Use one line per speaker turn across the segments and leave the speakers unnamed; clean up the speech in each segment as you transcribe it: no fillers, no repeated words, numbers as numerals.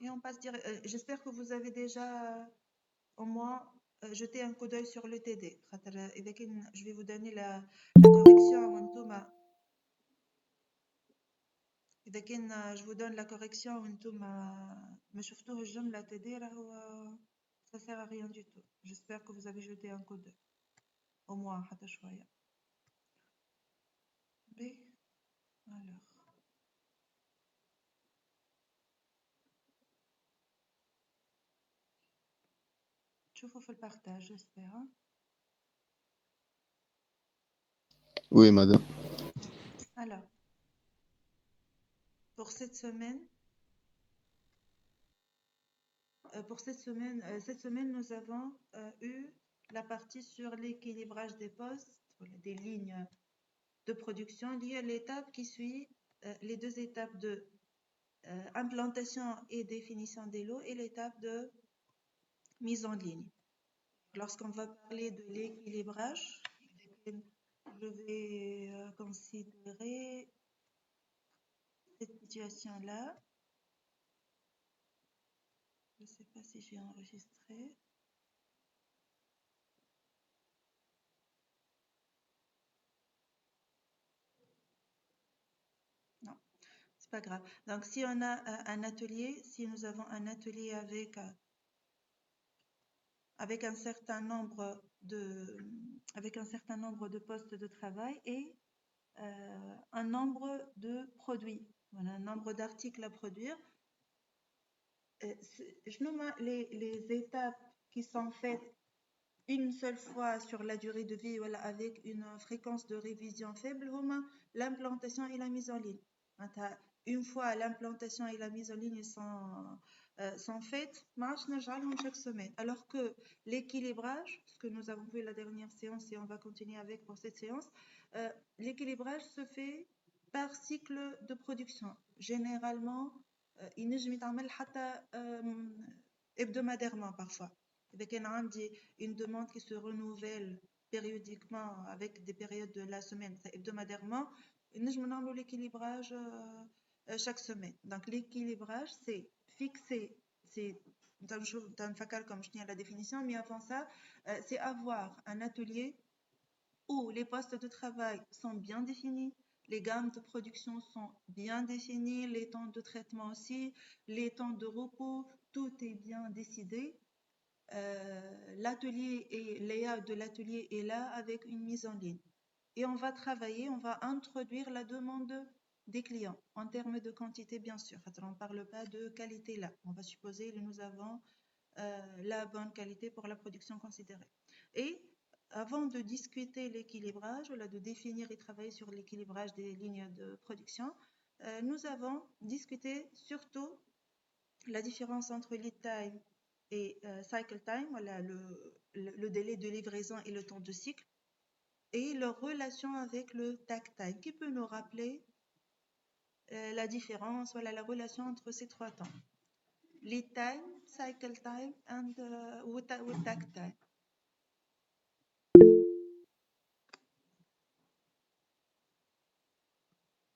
Et on passe direct. J'espère que vous avez déjà au moins jeté un coup d'œil sur le TD. Je vais vous donner la correction. إذا كان je vous donne la correction وانتم ما شفتوه الجملة تدي راهو ça sert à rien du tout. J'espère que vous avez jeté un coup d'œil au moins حتى شوية. B. Alors. تشوفوا في البارتاج j'espère. Hein?
Oui, madame.
Alors, pour cette semaine, cette semaine, nous avons eu la partie sur l'équilibrage des postes, des lignes de production liées à l'étape qui suit les deux étapes de implantation et définition des lots et l'étape de mise en ligne. Lorsqu'on va parler de l'équilibrage, je vais considérer cette situation-là. Je ne sais pas si j'ai enregistré. Non, c'est pas grave. Donc, si on a un atelier, si nous avons un atelier avec un certain nombre de postes de travail et un nombre de produits, voilà, un nombre d'articles à produire. Je nomme les étapes qui sont faites une seule fois sur la durée de vie, voilà, avec une fréquence de révision faible, l'implantation et la mise en ligne. Une fois l'implantation et la mise en ligne sont faites, chaque semaine. Alors que l'équilibrage, ce que nous avons vu la dernière séance et on va continuer avec pour cette séance, l'équilibrage se fait par cycle de production. Généralement, ينجم يتعمل حتى hebdomadairement parfois. إذا كان عندي une demande qui se renouvelle périodiquement avec des périodes de la semaine, hebdomadairement, نجم نعملوا l'équilibrage chaque semaine. Donc l'équilibrage, c'est fixer, c'est comme je tiens la définition, mais avant ça, c'est avoir un atelier où les postes de travail sont bien définis, les gammes de production sont bien définies, les temps de traitement aussi, les temps de repos, tout est bien décidé. L'atelier et layout de l'atelier est là avec une mise en ligne. Et on va travailler, on va introduire la demande des clients en termes de quantité, bien sûr. On ne parle pas de qualité là. On va supposer que nous avons la bonne qualité pour la production considérée. Et avant de discuter l'équilibrage, de définir et travailler sur l'équilibrage des lignes de production, nous avons discuté surtout la différence entre lead time et cycle time, voilà, le délai de livraison et le temps de cycle, et leur relation avec le tag time, qui peut nous rappeler la différence, voilà, la relation entre ces trois temps. Lead time, cycle time, and tag time.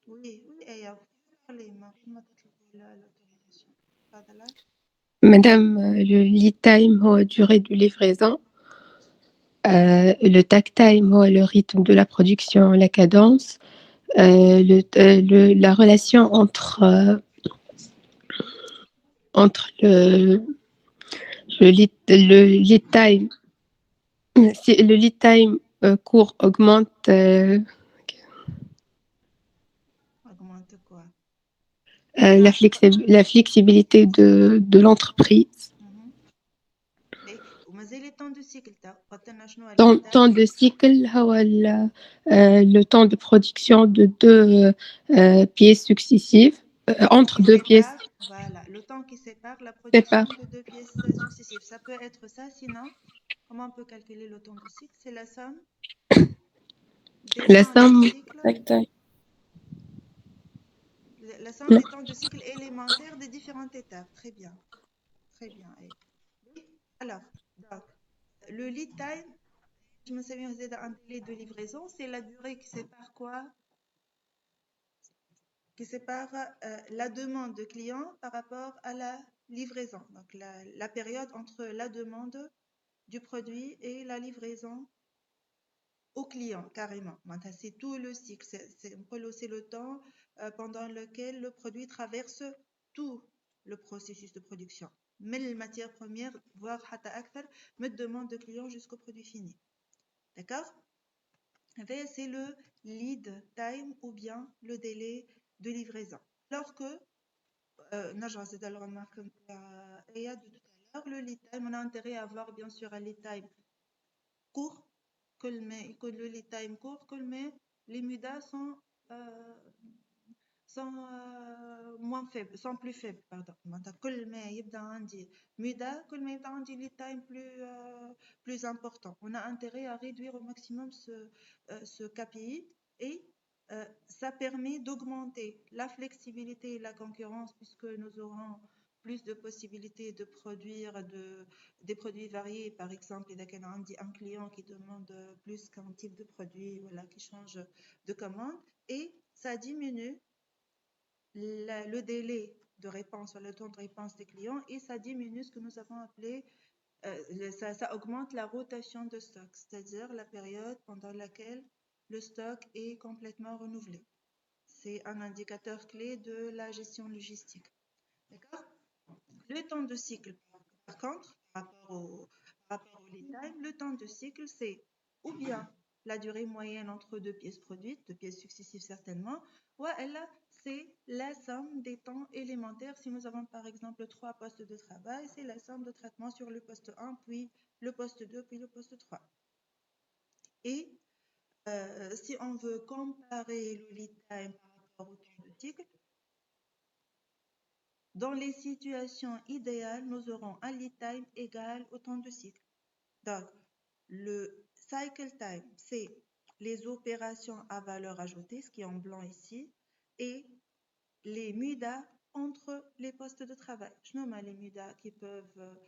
Oui, Aya, parlez, ما تطلبوا l'autorisation. تفضلي.
Madame, le lead time هو durée de livraison. Le tag time هو le rythme de la production, la cadence. La relation entre le lead time, si le lead time court augmente,
Augmente quoi?
la flexibilité de l'entreprise.
Mais ومازال temps de cycle تاع قلنا شنو
Temps de cycle هو le temps de production de deux pièces successives, entre deux pièces.
Voilà, le temps qui sépare la production de deux pièces successives. Ça peut être ça, sinon, comment on peut calculer le temps de cycle? C'est la somme des temps de cycle. La somme des temps de cycle élémentaires des différentes étapes. Très bien. Très bien. Oui. Alors, donc, le lead time, je me souviens, c'est un délai de livraison, c'est la durée qui sépare quoi? qui sépare la demande de client par rapport à la livraison. Donc, la période entre la demande du produit et la livraison au client, carrément. C'est tout le cycle. C'est le temps pendant lequel le produit traverse tout le processus de production. Mais les matières premières, voire حتى أكثر, me demande de client jusqu'au produit fini. D'accord? C'est le lead time ou bien le délai de livraison. Alors que, نرجع زيد على remarque نتاع Aya de tout à l'heure, le lead time, on a intérêt à avoir bien sûr un lead time court, que le lead time court, que les mudas sont moins faibles, sont plus faibles, pardon. كل ما يبدا عندي مدة كل ما يبدا عندي lead time plus important. On a intérêt à réduire au maximum ce KPI et ça permet d'augmenter la flexibilité et la concurrence puisque nous aurons plus de possibilités de produire des produits variés. Par exemple, il y a un client qui demande plus qu'un type de produit, voilà, qui change de commande et ça diminue le délai de réponse, le temps de réponse des clients et ça diminue ce que nous avons appelé, ça augmente la rotation de stock, c'est-à-dire la période pendant laquelle le stock est complètement renouvelé. C'est un indicateur clé de la gestion logistique. D'accord? Le temps de cycle, par contre, par rapport au lead time, le temps de cycle, c'est ou bien la durée moyenne entre deux pièces produites, deux pièces successives certainement, ou là, c'est la somme des temps élémentaires. Si nous avons par exemple 3 postes de travail, c'est la somme de traitement sur le poste 1, puis le poste 2, puis le poste 3. Et si on veut comparer le lead time par rapport au temps de cycle, dans les situations idéales, nous aurons un lead time égal au temps de cycle. Donc, le cycle time, c'est les opérations à valeur ajoutée, ce qui est en blanc ici, et les mudas entre les postes de travail. Je nomme les mudas qui peuvent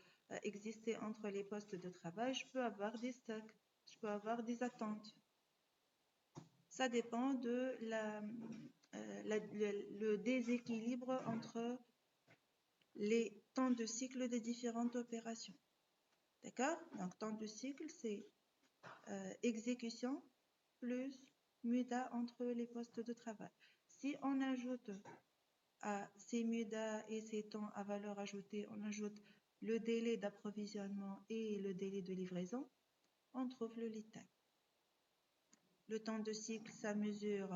exister entre les postes de travail. Je peux avoir des stocks, je peux avoir des attentes. Ça dépend de le déséquilibre entre les temps de cycle des différentes opérations. D'accord? Donc, temps de cycle, c'est exécution plus muda entre les postes de travail. Si on ajoute à ces mudas et ces temps à valeur ajoutée, on ajoute le délai d'approvisionnement et le délai de livraison, on trouve le lead time. Le temps de cycle, ça mesure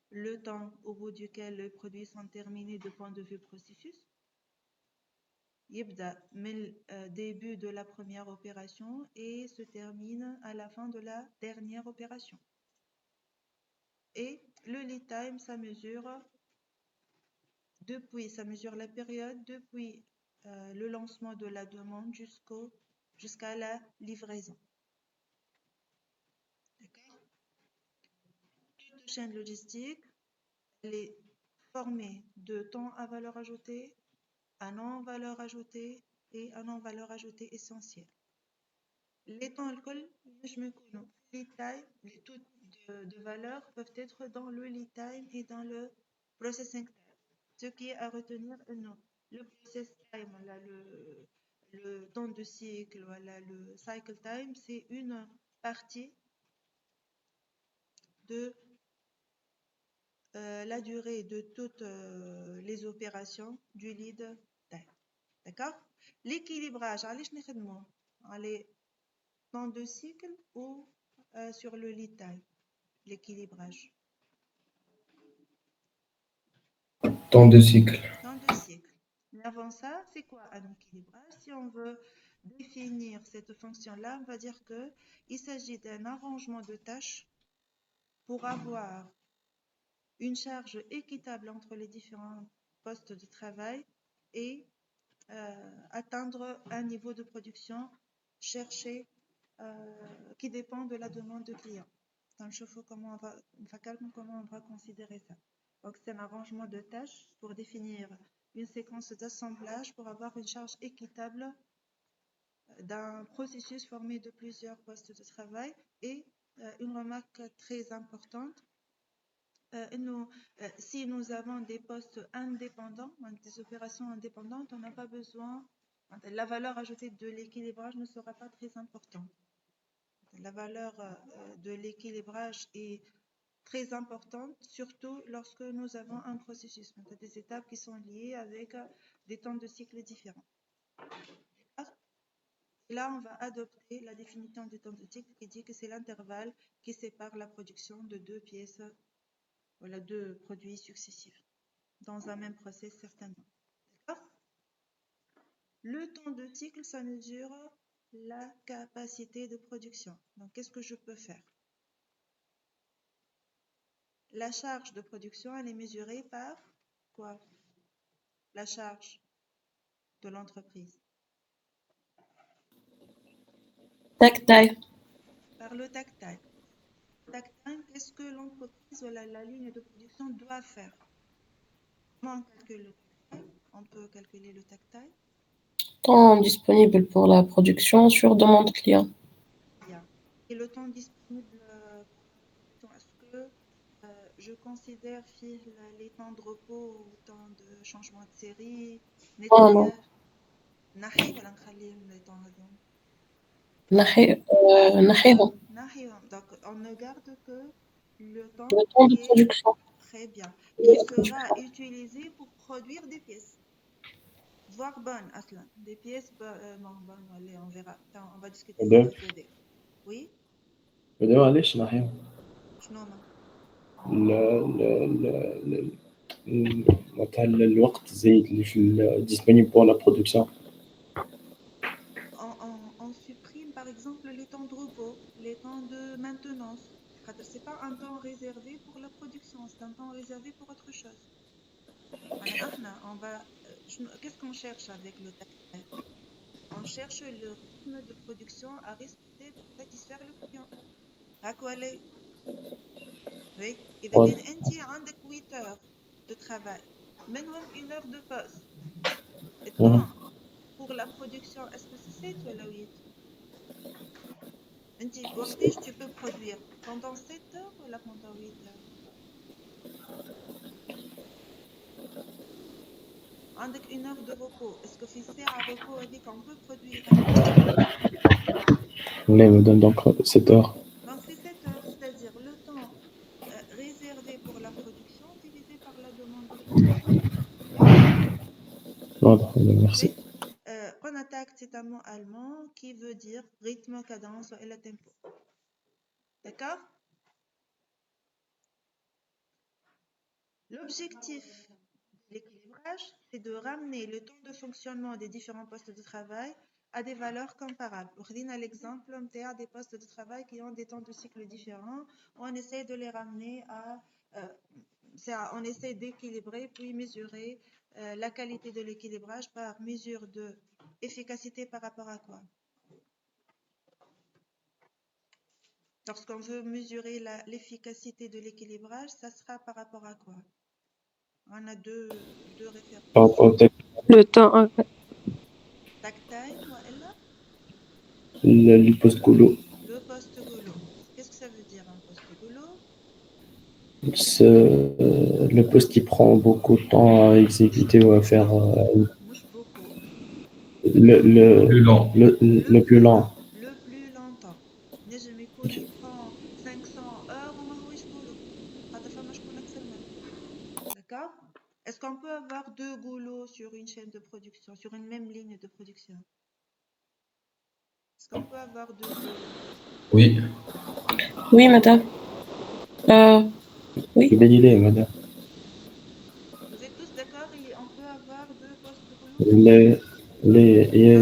le temps au bout duquel les produits sont terminés de point de vue processus. يبدأ من début de la première opération et se termine à la fin de la dernière opération. Et le lead time, ça mesure la période depuis le lancement de la demande jusqu'à la livraison. D'accord? Toute chaîne logistique, elle est formée de temps à valeur ajoutée, à non valeur ajoutée et à non valeur ajoutée essentielle. Les temps alcool, je me connais. Lead time, les taux de valeur peuvent être dans le lead time et dans le processing time. Ce qui est à retenir, non. Le process time, voilà, le temps de cycle, voilà, le cycle time, c'est une partie de la durée de toutes les opérations du lead time. D'accord? L'équilibrage, allez, je n'ai temps de cycle ou sur le lead time, l'équilibrage.
Temps de cycle.
Temps de cycle. Mais avant ça, c'est quoi un équilibrage? Si on veut définir cette fonction-là, on va dire qu'il s'agit d'un arrangement de tâches pour avoir une charge équitable entre les différents postes de travail et atteindre un niveau de production cherché qui dépend de la demande du client. Donc, je sais comment on va considérer ça. Donc, c'est un arrangement de tâches pour définir une séquence d'assemblage pour avoir une charge équitable d'un processus formé de plusieurs postes de travail. Et une remarque très importante, si nous avons des postes indépendants, des opérations indépendantes, on n'a pas besoin, la valeur ajoutée de l'équilibrage ne sera pas très importante. La valeur de l'équilibrage est très importante, surtout lorsque nous avons un processus, des étapes qui sont liées avec des temps de cycle différents. Là, on va adopter la définition du temps de cycle qui dit que c'est l'intervalle qui sépare la production de deux pièces, voilà, deux produits successifs dans un même process certainement. D'accord ? Le temps de cycle, ça mesure la capacité de production. Donc, qu'est-ce que je peux faire ? La charge de production, elle est mesurée par quoi ? La charge de l'entreprise.
Tactile.
Par le tactile. Tactile, qu'est-ce que l'entreprise ou la ligne de production doit faire ? Comment on calcule le tactile ? On peut calculer le tactile.
Temps disponible pour la production sur demande client.
Bien. Et le temps disponible pour la production, est-ce que je considère les temps de repos ou temps de changement de série, nettoyage, nahi ou les temps
نحيهم.
Donc, on ne garde que le temps
de production.
Très bien. Il sera utilisé pour produire des pièces. Voire bonnes, Aslan. Des pièces bonnes, allez, on verra. Attends, on va discuter
Madame.
ça après. Oui,
مادام علاش نحيهم
شنو هما؟
معناتها الوقت الزايد اللي في disponible pour la production.
On supprime par exemple les temps de repos, les temps de maintenance. Ce n'est pas un temps réservé pour la production, c'est un temps réservé pour autre chose. Qu'est-ce qu'on cherche avec le tactile? On cherche le rythme de production à respecter pour satisfaire le client. Oui. إذا كان أنت عندك 8 heures de travail, منهم 1 heure de pause. Et temps pour la production, est-ce que c'est 7 ou 8? Tu peux produire pendant 7 heures ou pendant 8 heures? Avec 1 heure de repos, est-ce que c'est à repos avec on peut produire?
Oui, madame, donc 7 heures.
Donc c'est 7 heures, c'est-à-dire le temps réservé pour la production divisé par la demande de client.
Merci.
Chronotact, c'est un mot allemand qui veut dire rythme, cadence et le tempo. D'accord? L'objectif de l'équilibrage, c'est de ramener le temps de fonctionnement des différents postes de travail à des valeurs comparables. On a l'exemple des postes de travail qui ont des temps de cycle différents. On essaie de les ramener on essaie d'équilibrer puis mesurer la qualité de l'équilibrage par mesure de efficacité par rapport à quoi? Lorsqu'on veut mesurer l'efficacité de l'équilibrage, ça sera par rapport à quoi? On a deux références.
Le temps.
Tactile, voilà.
Le poste goulot.
Le poste goulot. Qu'est-ce que ça veut dire un poste goulot?
C'est le poste qui prend beaucoup de temps à exécuter ou à faire.
Beaucoup.
Le plus lent. Le plus lent.
Le plus longtemps. Il prend 500 heures ou ماهوش goulot. D'accord? Est-ce qu'on peut avoir 2 goulots sur une chaîne de production, sur une même ligne de production? Est-ce qu'on peut avoir 2 goulots?
Oui.
Oui, madame. Oui.
Validé, madame.
Vous êtes tous d'accord? On peut avoir 2 postes goulots?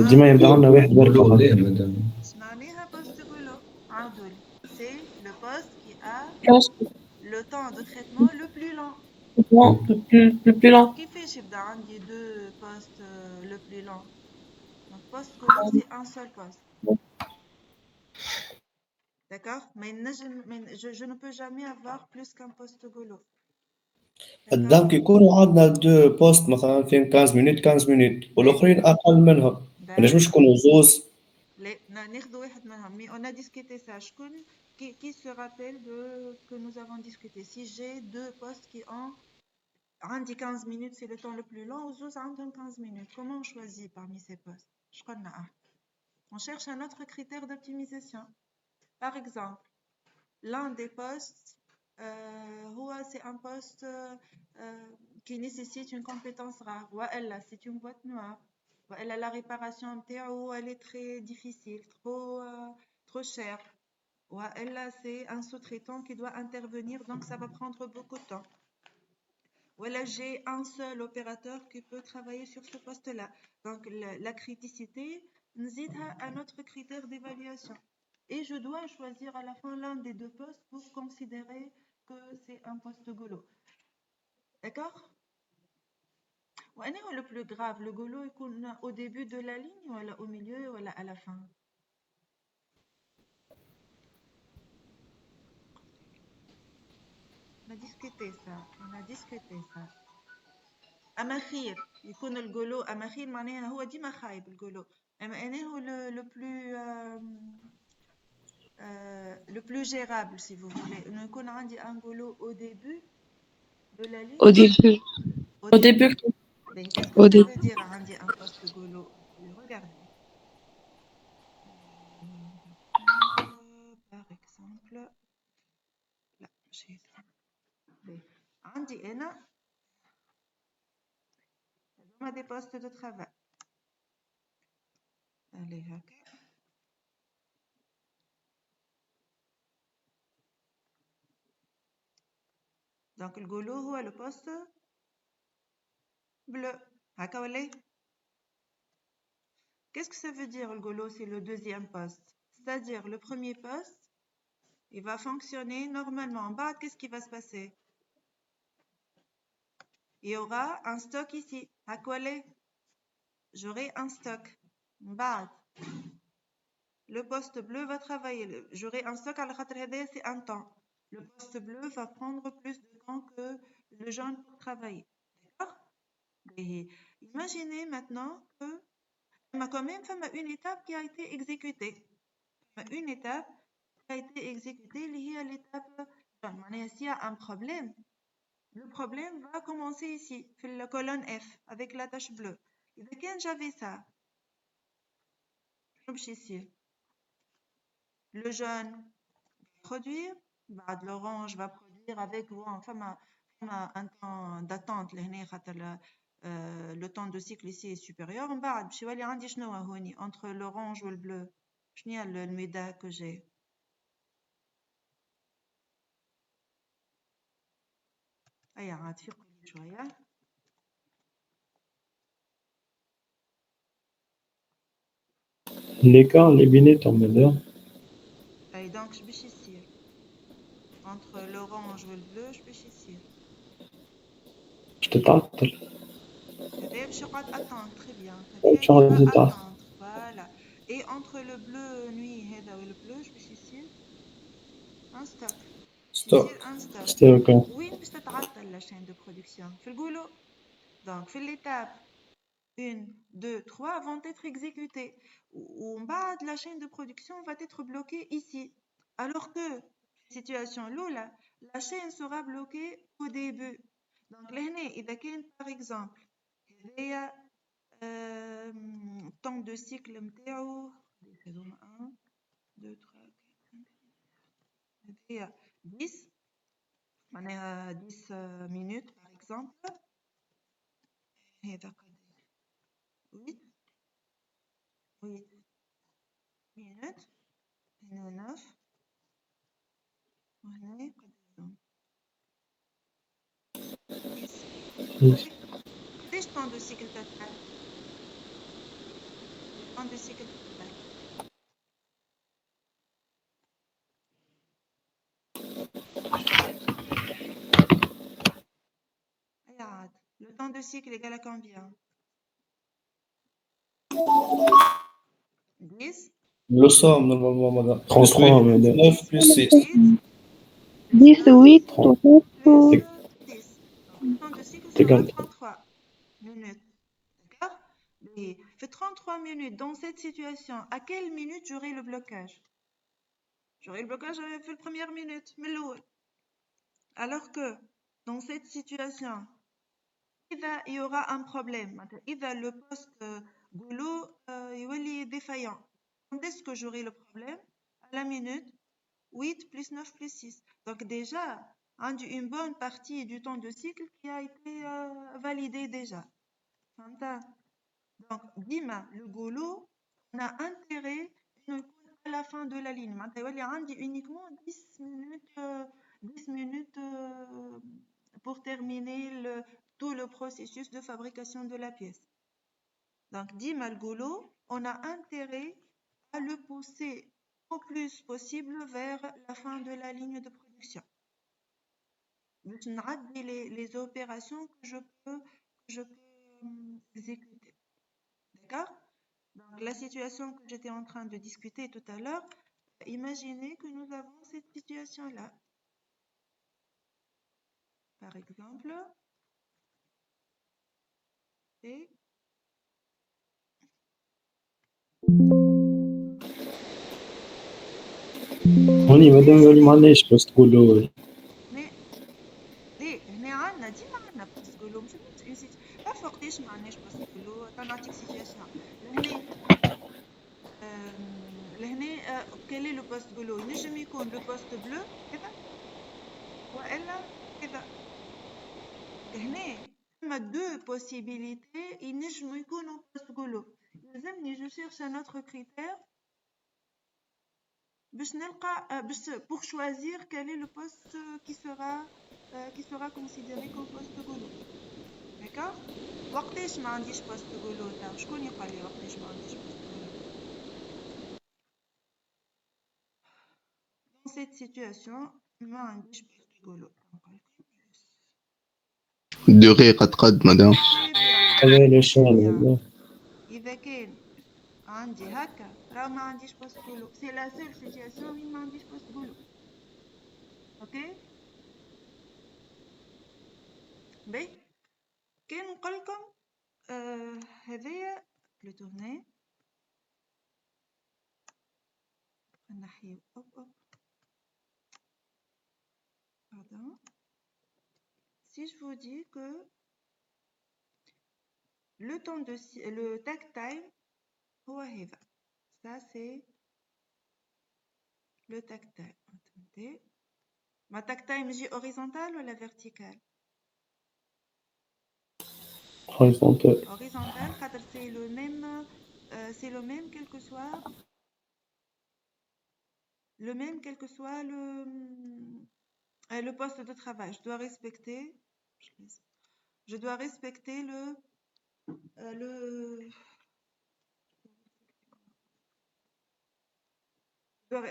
ديما يبدا لنا واحد برك
madame. اسمعناها poste goulot. عدول. C'est le poste qui a le temps de traitement le plus lent.
Le plus lent.
كيفاش يبدا عندي 2 postes le plus lent? Donc poste goulot, c'est un seul poste. D'accord? Mais je ne peux jamais avoir plus qu'un poste goulot.
دونك يكونوا عندنا دو بوست مثلا فيهم 15 مينوت 15 مينوت والاخرين اقل منهم ما نجموش يكونوا زوز.
لا ناخذ واحد منهم مي اون ديسكوتي سا شكون qui se rappelle de que nous avons discuté? Si j'ai deux postes qui ont un dit 15 minutes, c'est le temps le plus long, ou Zouz a 15 minutes. Comment on choisit parmi ces postes? On cherche un autre critère d'optimisation. Par exemple, l'un des postes, c'est un poste qui nécessite une compétence rare. Ou elle, c'est une boîte noire. Ou elle, la réparation elle est très difficile, trop chère. Ou elle, c'est un sous-traitant qui doit intervenir, donc ça va prendre beaucoup de temps. Voilà, j'ai un seul opérateur qui peut travailler sur ce poste-là. Donc, la criticité, nous aide à notre critère d'évaluation. Et je dois choisir à la fin l'un des deux postes pour considérer que c'est un poste golo. D'accord? Le plus grave, le golo est au début de la ligne, ou au milieu, ou à la fin? On a discuté ça. أماخير يكون الجولو أماخير معناها هو ديما خايب الجولو أما أنا هو le plus gérable si vous voulez إنه يكون عندي un golo au début de la ligne.
Au début.
Au début.
Ben, qu'est-ce que
Au
ça
début.
veut dire عندي un poste golo? Regardez. Par exemple, là, j'ai عندي أنا هذوما des postes de travail. Allez, ok. Donc le golo هو le poste bleu. هكا ولا إيه؟ Qu'est-ce que ça veut dire le golo? C'est le deuxième poste. C'est-à-dire le premier poste, il va fonctionner normalement. En bas, qu'est-ce qui va se passer? Il y aura un stock ici. À quoi aller? J'aurai un stock. En bas, le poste bleu va travailler. J'aurai un stock à la khater, c'est un temps. Le poste bleu va prendre plus de temps que le jaune pour travailler. D'accord? Et imaginez maintenant que quand même une étape qui a été exécutée. Une étape qui a été exécutée, l'étape jaune. S'il y a un problème, le problème va commencer ici, sur la colonne F, avec la tache bleue. Et quand j'avais ça, le jaune va produire, l'orange va produire avec un temps d'attente, le temps de cycle ici est supérieur. Entre l'orange ou le bleu, je n'ai le méda que j'ai.
L'écart, les binaires, en médard.
Et donc, je vais ici. Entre l'orange ou le bleu, je vais ici.
Je te tente.
Je vais attendre, très bien.
Je vais attendre.
Voilà. Et entre le bleu nuit et le bleu, je vais ici. Un stock.
Stop.
Un stock.
Stock.
Oui, mais c'est la chaîne de production. Fait le boulot. Donc, fait l'étape 1, 2, 3 vont être exécutées. En bas de la chaîne de production va être bloquée ici. Alors que, situation là, la chaîne sera bloquée au début. Donc, là, il y a par exemple, il y a temps de cycle MTO, 1, 2, 3, 4, 5, il y a 10, on est à 10 minutes par exemple. Et d'accord. 8 minutes. 9. On est 10. Quel temps de cycle total? Temps de cycle total. Regarde, le temps de cycle est égal à combien? 10.
Le somme, normalement, madame.
33, madame.
9 plus 6.
10, 8, 3,
plus 10. Le temps de cycle sera 33 minutes. D'accord? Et fait 33 minutes dans cette situation. À quelle minute j'aurai le blocage? J'aurai le blocage fait la première minute, mais l'eau. Alors que dans cette situation, il y aura un problème. Il le poste goulot est défaillant. Quand est-ce que j'aurai le problème? À la minute 8 plus 9 plus 6. Donc déjà, une bonne partie du temps de cycle qui a été validée déjà. Donc, Dima, le goulot, on a intérêt à la fin de la ligne. Il y a uniquement 10 minutes pour terminer tout le processus de fabrication de la pièce. Donc, Dima, le goulot, on a intérêt à le pousser au plus possible vers la fin de la ligne de production. Je les opérations que je peux exécuter. D'accord? Donc, la situation que j'étais en train de discuter tout à l'heure, imaginez que nous avons cette situation-là. Par exemple, et
هوني مادام اللي ما عندناش باش تقولوا
mais ليه هنا عندنا ديما عندنا باس كولو مش عارفه وقتاش ما عندناش باس كولو نعطيك سيتياسيون لهنا كالي لو باست كولو ينجم يكون لو باست بلو كذا والا كذا هنا ثم دو بوسيبيليتي ينجموا يكونوا باست كولو لازمني جو شيرش ان اوتر كريتير باش نلقى باش pour choisir quel est le poste qui sera considéré comme poste goulot. D'accord? وقتاش ما عنديش poste goulot تاع شكون يقول لي وقتاش ما عنديش poste goulot? Dans cette situation ما عنديش poste goulot.
دقيقة قد مدام.
Très bien.
هذا لا
Très
شان
bien. إذا كان عندي هكا راه ما عنديش poste goulot. C'est la seule situation où ما عنديش poste goulot. OK? باهي كان نقول لكم هذايا بلوتو هنا نحيو اوب pardon. Si je vous dis que le temps de le tag time هو هذا, ça c'est le tag time. Attendez, ma tag time est horizontale ou la verticale?
horizontal.
Horizontale, c'est le même quel que soit le poste de travail. Je dois respecter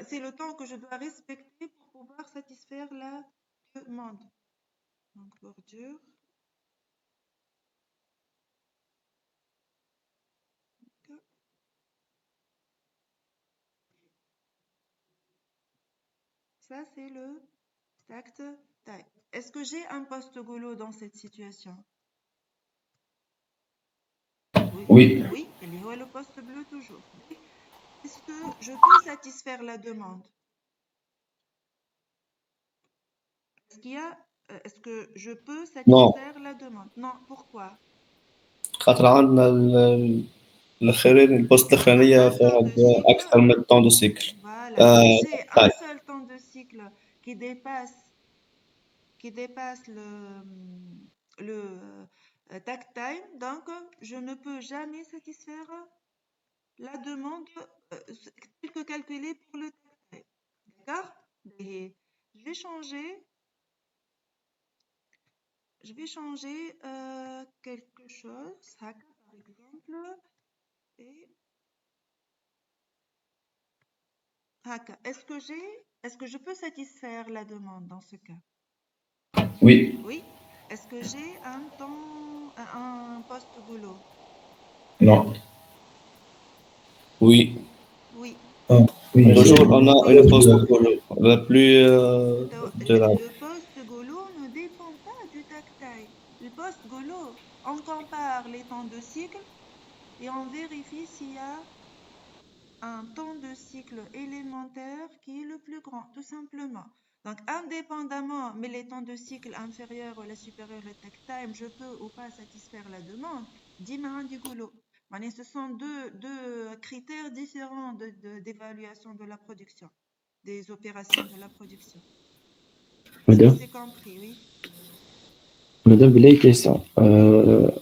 c'est le temps que je dois respecter pour pouvoir satisfaire la demande. Donc, bordure. Ça, c'est le tact time. Est-ce que j'ai un poste goulot dans cette situation?
Oui.
Oui, il y a le poste bleu toujours. Est-ce que je peux satisfaire la demande? Est-ce que je peux satisfaire la demande? Non, pourquoi?
خاطر عندنا الاخرين البوست الاخرانيه فيها اكثر من طون دو سيكل.
Voilà, si j'ai un seul temps de cycle qui dépasse le tag time, donc je ne peux jamais satisfaire la demande telle que calculée pour le tag time. D'accord? Et je vais changer quelque chose, haka par exemple, et haka. Est-ce que je peux satisfaire la demande dans ce cas?
Oui.
Oui. Est-ce que j'ai un poste goulot?
Non. Oui.
Oui.
Toujours on a une poste goulot. La plus de la...
Le poste goulot ne dépend pas du tag time. Le poste goulot, on compare les temps de cycle et on vérifie s'il y a un temps de cycle élémentaire qui est le plus grand, tout simplement. Donc, indépendamment, mais les temps de cycle inférieurs ou la supérieure, le takt time, je peux ou pas satisfaire la demande. Dima du goulot. Ce sont deux critères différents d'évaluation de la production, des opérations de la production. Est-ce que
Madame,
c'est compris, oui?
Madame, بالله question.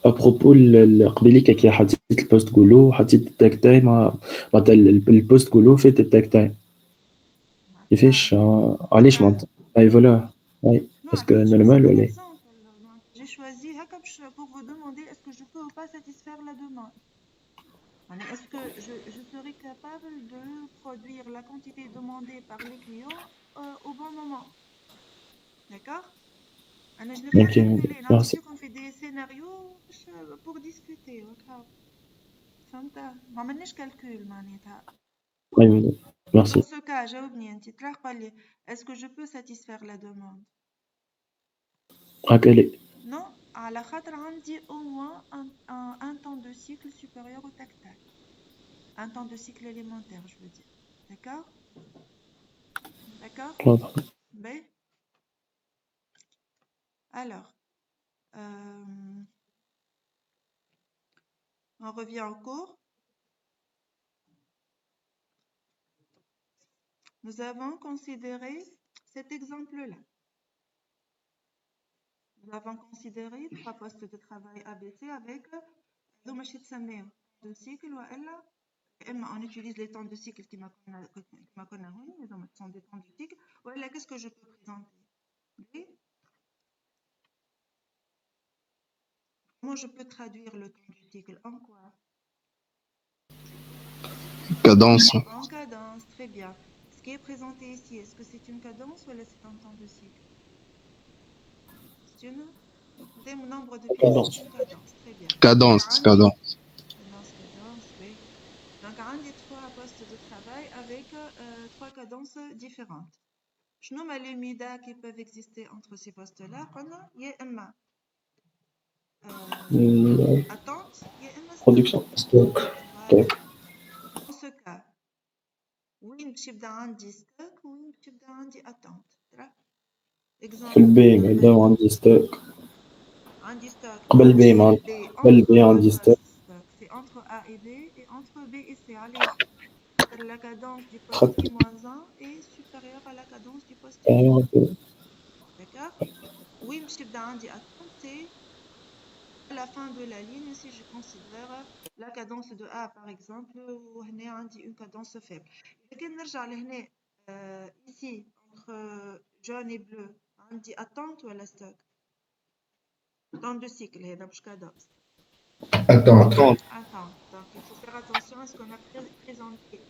À propos قبيلك كي حطيت البوست كله حطيت التاك تايم معناتها البوست كله فات التاك تايم كيفاش علاش معناتها اي فوالا اي
Non,
اسكو
j'ai
نورمال
choisi
ولا ايه؟
l'exemple. Donc, j'ai choisi pour vous demander est-ce que je peux ou pas satisfaire la demande. Est-ce que je serai capable de produire la quantité demandée par les clients au bon moment? D'accord? Je n'ai pas
Ok,
calculé. Bien
merci.
sûr qu'on fait des scénarios pour discuter. فهمت؟ ما عملناش calcul معناتها.
Oui, madame. Merci.
Dans ce cas, جاوبني انت تلاح بالي est-ce que je peux satisfaire la demande?
هكا لي.
Non, على خاطر عندي au moins un temps de cycle supérieur au tactile. Un temps de cycle élémentaire, je veux dire. D'accord? D'accord?
واضح.
Ben, alors, on revient au cours. Nous avons considéré cet exemple-là. Nous avons considéré 3 postes de travail ABC avec de cycle ou elle. On utilise les temps de cycle qui m'a sont des temps de cycle. Ou là, qu'est-ce que je peux présenter? Comment je peux traduire le temps du cycle en quoi?
Cadence.
En cadence, très bien. Ce qui est présenté ici, est-ce que c'est une cadence ou c'est un temps de cycle? C'est une nombre de pièces, c'est une cadence, très bien.
Cadence. Cadence.
Cadence, oui. Donc, on a 3 postes de travail avec 3 cadences différentes. Je nomme les mida qui peuvent exister entre ces postes-là. Il y a attente, il y a stock.
Production, stock.
Voilà. Dans ce cas, وين باش يبدا عندي ستوك وين باش يبدا عندي attente.
في
Exemple.
البي مادام عندي ستوك
عندي stock
قبل بي
A et
معناتها
B
قبل
entre
بي
quoi
عندي
ça
ستوك
stock? C'est entre A et B et entre B et C. Allez, la cadence du poste
خاطر
I-1 est supérieure à la cadence du poste I.
أيوة.
D'accord? وين باش يبدا عندي attente, c'est à la fin de la ligne si je considère la cadence de A par exemple وهنا عندي une cadence faible. لكن نرجع لهنا ici entre jaune et bleu عندي attente ولا stock? Temps de cycle هذا مش cadence.
Attends.
Attends, donc il faut faire attention à ce qu'on a présenté des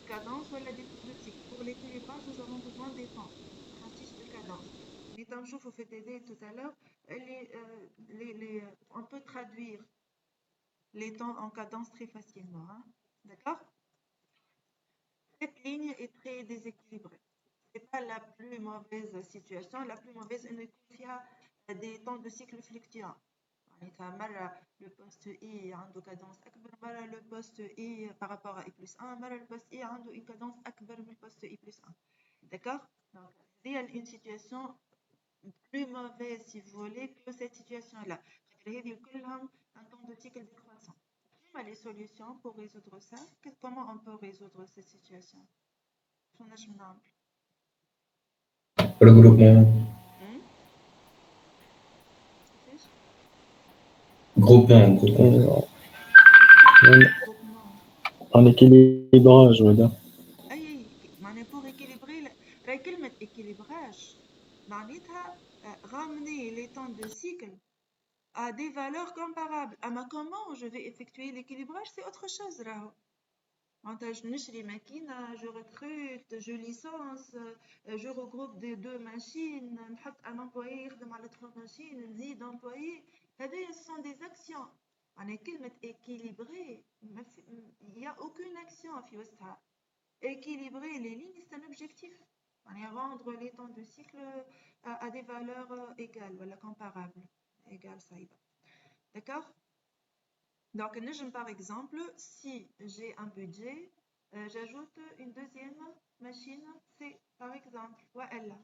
cadences ou des temps de cycle. Pour l'équilibrage, nous avons besoin des temps, un fiche de cadence. Mais comme je vous fais aider tout à l'heure, on peut traduire les temps en cadence très facilement. Hein? D'accord? Cette ligne est très déséquilibrée. Ce n'est pas la plus mauvaise situation. La plus mauvaise, il y a des temps de cycle fluctuants. Le poste I a une cadence أكبر, le poste I par rapport à I plus 1, le poste I a une cadence أكبر le poste I plus 1. D'accord? Donc, il y a une situation plus mauvaise, si vous voulez, que cette situation-là. Il y a un temps de cycle décroissant. Quelles sont les solutions pour résoudre ça? Comment on peut résoudre cette situation?
Regroupement. Groupement.
En équilibrage madame.
معناها pour équilibrer راهي كلمة équilibrage معناتها ramener les temps de cycle à des valeurs comparables. أما comment je vais effectuer l'équilibrage, c'est autre chose راهو. معناتها je نشري ماكينة, je recrute, je licence, je regroupe des 2 machines, نحط un employé يخدم على 3 machines, نزيد employé. هذه ce sont des actions. معناها كلمة équilibrer, il n'y a aucune action في وسطها. Équilibrer les lignes, c'est un objectif. Rendre les temps de cycle à des valeurs égales, voilà, comparables. Égales, ça y va. D'accord? Donc, par exemple, si j'ai un budget j'ajoute une deuxième machine C, par exemple, voilà.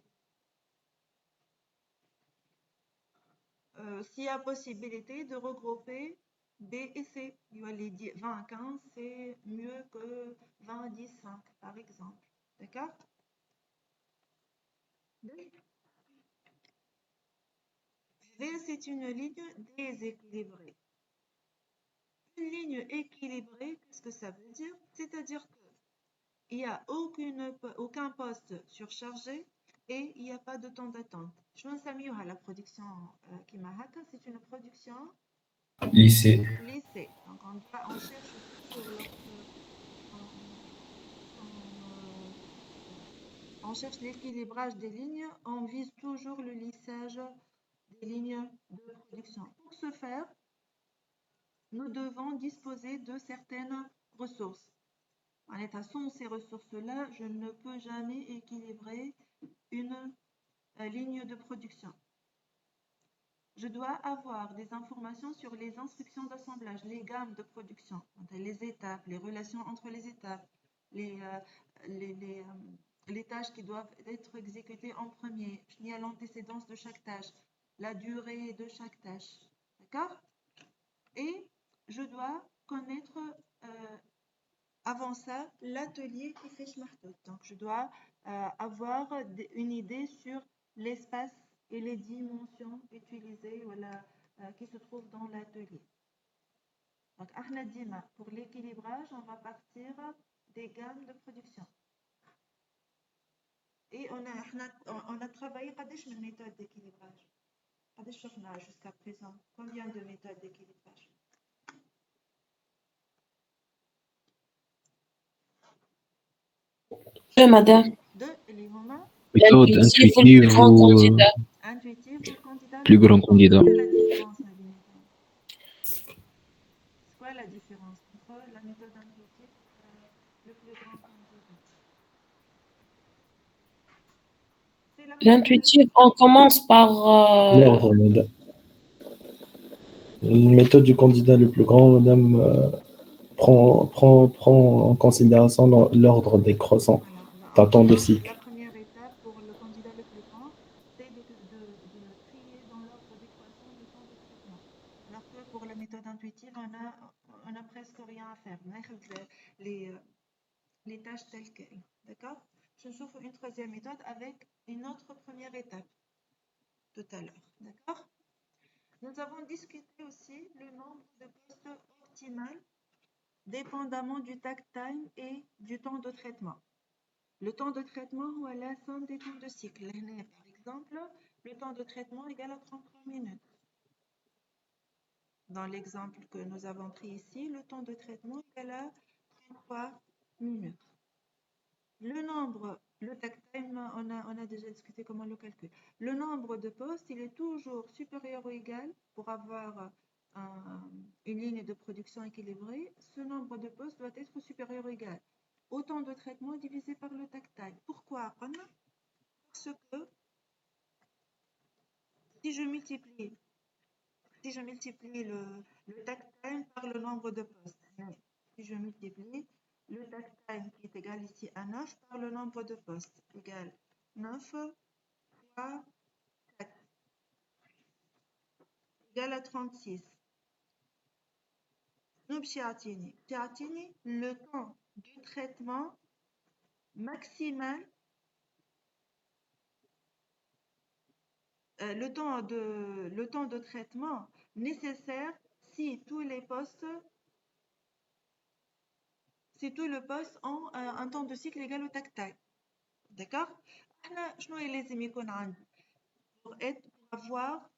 S'il y a possibilité de regrouper B et C, il y a les 20 15, c'est mieux que 20 10 5, par exemple. D'accord? V, c'est une ligne déséquilibrée. Une ligne équilibrée, qu'est-ce que ça veut dire? C'est-à-dire qu'il n'y a aucun poste surchargé et il n'y a pas de temps d'attente. Je pense à la production qui m'a hâte, c'est une production
lycée.
lycée. Donc on cherche toujours on cherche l'équilibrage des lignes, on vise toujours le lissage des lignes de production. Pour ce faire, nous devons disposer de certaines ressources. En état sans ces ressources-là, je ne peux jamais équilibrer une ligne de production. Je dois avoir des informations sur les instructions d'assemblage, les gammes de production, les étapes, les relations entre les étapes, les tâches qui doivent être exécutées en premier, il y a l'antécédence de chaque tâche, la durée de chaque tâche. D'accord? Et je dois connaître avant ça l'atelier qui fait Schmartot. Donc je dois avoir une idée sur l'espace et les dimensions utilisées voilà, qui se trouvent dans l'atelier. Donc pour l'équilibrage, on va partir des gammes de production. Et on a travaillé une méthode d'équilibrage. Jusqu'à présent, combien de méthodes d'équilibrage?
Madame.
Deux, les moments
Méthode
L'intuitif ou le plus
intuitive
grand
ou
candidat.
intuitifs ou le candidat
plus
le plus
grand
grand.
candidat?
Quelle est la différence, Nadine? C'est quoi la différence entre la méthode intuitive et le plus grand candidat?
L'intuitif, on commence par
L'ordre, madame. La méthode du candidat le plus grand, madame, prend en considération l'ordre décroissant d'un temps de cycle.
La première étape pour le candidat le plus grand, c'est de trier dans l'ordre décroissant le temps de traitement. Alors que pour la méthode intuitive, on a presque rien à faire. On a les tâches telles quelles. D'accord? Je souffre une troisième méthode avec une autre première étape tout à l'heure. D'accord? Nous avons discuté aussi le nombre de postes optimal dépendamment du takt time et du temps de traitement. Le temps de traitement ou à la somme des temps de cycle. Par exemple, le temps de traitement égale à 33 minutes. Dans l'exemple que nous avons pris ici, le temps de traitement égale à 33 minutes. Le takt time, on a déjà discuté comment le calcul. Le nombre de postes, il est toujours supérieur ou égal pour avoir une ligne de production équilibrée. Ce nombre de postes doit être supérieur ou égal au temps de traitement divisé par le takt time. Pourquoi? Parce que si je multiplie le takt time par le nombre de postes, si je multiplie le takt time qui est égal ici à 9 par le nombre de postes, égale 9 fois 4, égale à 36. Nous le temps du traitement maximal, le temps de traitement nécessaire si tous le poste ont un temps de cycle égal au takt time. D'accord? Pour avoir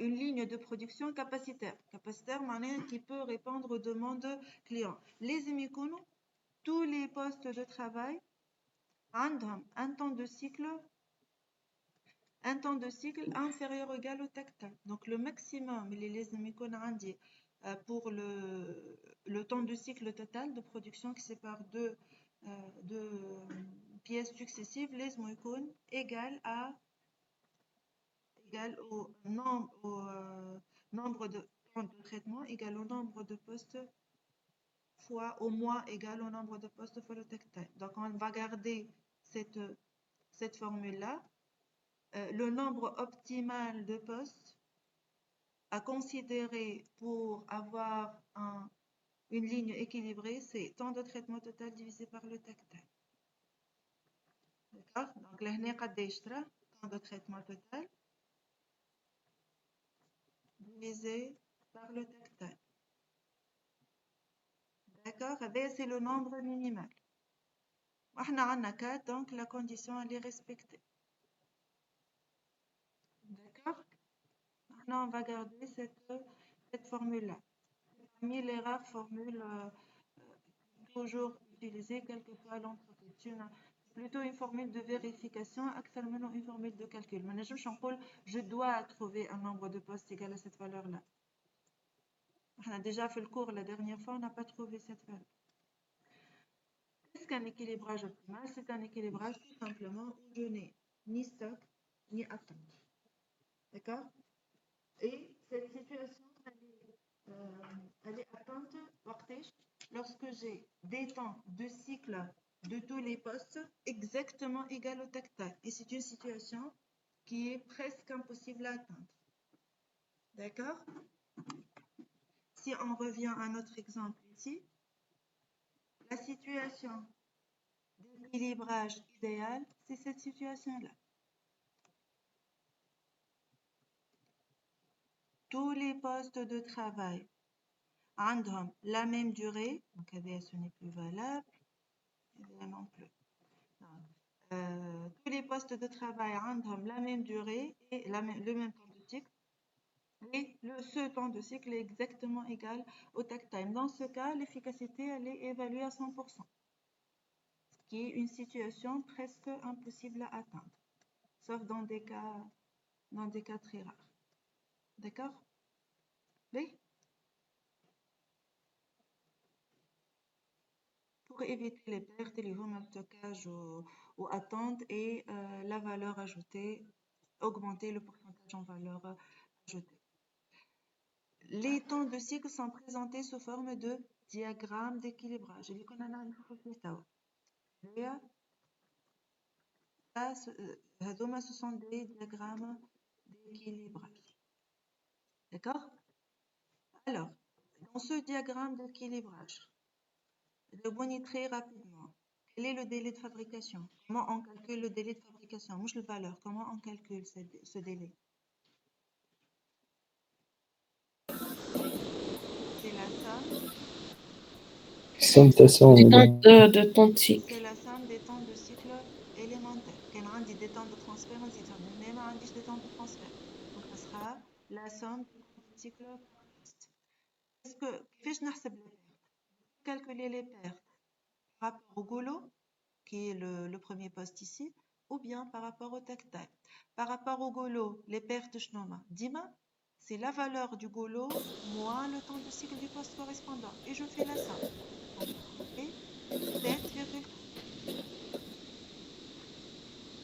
une ligne de production capacitaire. Capacitaire, qui peut répondre aux demandes clients. Les émicons, tous les postes de travail ont un temps de cycle inférieur ou égal au takt time. Donc le maximum, les émicons pour le temps de cycle total de production qui sépare deux pièces successives, les émicons égale au nombre de temps de traitement égal au nombre de postes fois au moins égal au nombre de postes fois le takt time. Donc, on va garder cette formule-là. Le nombre optimal de postes à considérer pour avoir une ligne équilibrée, c'est temps de traitement total divisé par le takt time. D'accord? Donc, là, temps de traitement total divisé par le takt time. D'accord? C'est le nombre minimal. On a 4, donc la condition elle est respectée. D'accord? Maintenant, on va garder cette formule-là. Parmi les rares formules toujours utilisées quelquefois à l'entreprise. C'est plutôt une formule de vérification, actuellement une formule de calcul. Je dois trouver un nombre de postes égal à cette valeur-là. On a déjà fait le cours la dernière fois, on n'a pas trouvé cette valeur. Qu'est-ce qu'un équilibrage optimal? C'est un équilibrage tout simplement où je n'ai ni stock ni attente. D'accord? Et cette situation, elle est atteinte lorsque j'ai des temps de cycle de tous les postes exactement égal au takt time. Et c'est une situation qui est presque impossible à atteindre. D'accord? Si on revient à notre exemple ici, la situation d'équilibrage idéal, c'est cette situation-là. Tous les postes de travail ont la même durée, donc ce n'est plus valable, non plus. Tous les postes de travail ont la même durée et le même temps de cycle. Et ce temps de cycle est exactement égal au takt time. Dans ce cas, l'efficacité elle est évaluée à 100%, ce qui est une situation presque impossible à atteindre, sauf dans des cas très rares. D'accord? Oui? Pour éviter les pertes, les volumes de stockage ou attentes et la valeur ajoutée, augmenter le pourcentage en valeur ajoutée. Les temps de cycle sont présentés sous forme de diagramme d'équilibrage. Ce sont des diagrammes d'équilibrage. D'accord? Alors, dans ce diagramme d'équilibrage, je vais très rapidement. Quel est le délai de fabrication? Comment on calcule le délai de fabrication? Mouche le valeur. Comment on calcule ce délai? C'est la somme.
De temps de cycle.
C'est la somme des temps de cycle élémentaire. Quand on dit des temps de transfert, on dit mais on dit des temps de transfert. Donc, ça sera la somme des temps de cycle par poste. Est-ce que, calculer les pertes par rapport au goulot, qui est le premier poste ici, ou bien par rapport au takt time. Par rapport au goulot, les pertes Dima, c'est la valeur du goulot moins le temps de cycle du poste correspondant. Et je fais la somme. Donc, je fais 7,3.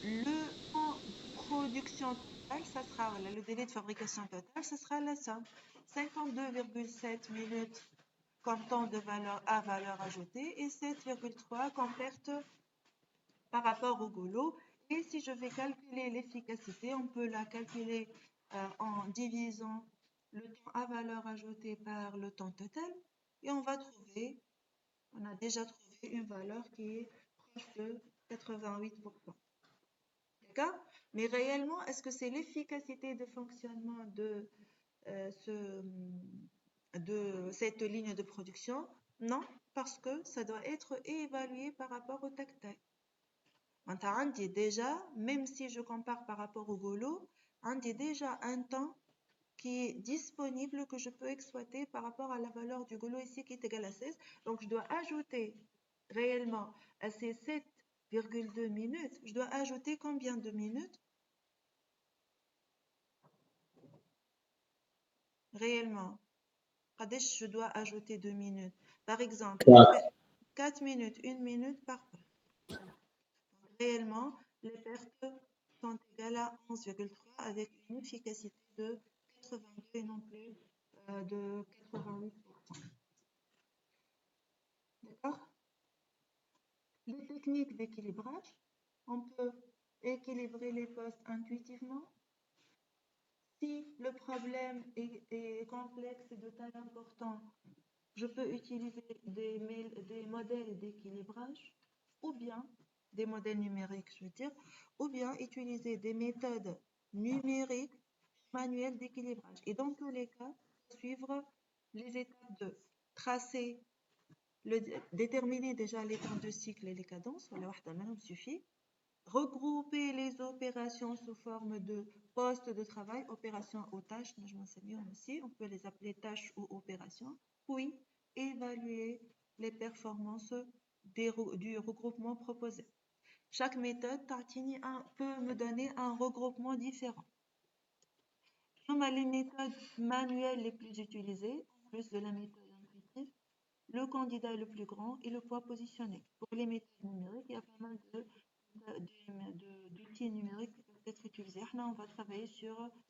Le temps de production totale, ça sera, voilà, le délai de fabrication totale, ça sera la somme. 52,7 minutes comme temps de valeur à valeur ajoutée et 7,3 comme perte par rapport au goulot. Et si je vais calculer l'efficacité, on peut la calculer en divisant le temps à valeur ajoutée par le temps total. Et on a déjà trouvé une valeur qui est proche de 88%. D'accord? Mais réellement, est-ce que c'est l'efficacité de fonctionnement de cette ligne de production? Non, parce que ça doit être évalué par rapport au takt time. On dit déjà, même si je compare par rapport au goulot, on dit déjà un temps qui est disponible que je peux exploiter par rapport à la valeur du goulot ici qui est égale à 16. Donc, je dois ajouter réellement à ces 7,2 minutes, je dois ajouter combien de minutes? Réellement, je dois ajouter 2 minutes. Par exemple, 4 minutes, 1 minute par poste. Réellement, les pertes sont égales à 11,3 avec une efficacité de 82 et non plus de 88%. technique d'équilibrage. On peut équilibrer les postes intuitivement. Si le problème est complexe et de taille importante, je peux utiliser des modèles d'équilibrage ou bien des modèles numériques, je veux dire, ou bien utiliser des méthodes numériques manuelles d'équilibrage. Et dans tous les cas, suivre les étapes de tracer, déterminer déjà les temps de cycle et les cadences, voilà, واحدة منهم suffit. Regrouper les opérations sous forme de postes de travail, opérations ou tâches, je m'en sais mieux aussi, on peut les appeler tâches ou opérations, puis évaluer les performances du regroupement proposé. Chaque méthode peut me donner un regroupement différent. Les méthodes manuelles les plus utilisées, en plus de la méthode intuitive, le candidat le plus grand et le poids positionné. Pour les méthodes numériques, il y a pas mal d'outils numériques qui peuvent être utilisés. Là,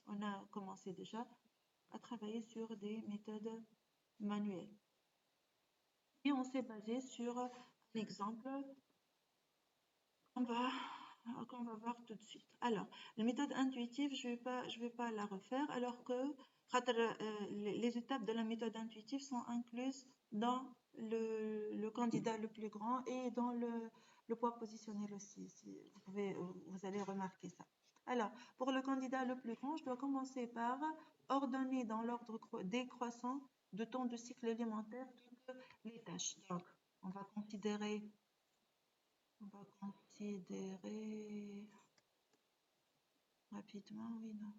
on a commencé déjà à travailler sur des méthodes manuelles. Et on s'est basé sur un exemple qu'on va voir tout de suite. Alors, la méthode intuitive, je vais pas la refaire, alors que les étapes de la méthode intuitive sont incluses dans le candidat le plus grand et dans le poids positionnel aussi. Vous allez remarquer ça. Alors, pour le candidat le plus grand, je dois commencer par ordonner dans l'ordre décroissant de temps de cycle élémentaire toutes les tâches. Donc, on va considérer rapidement, oui, non.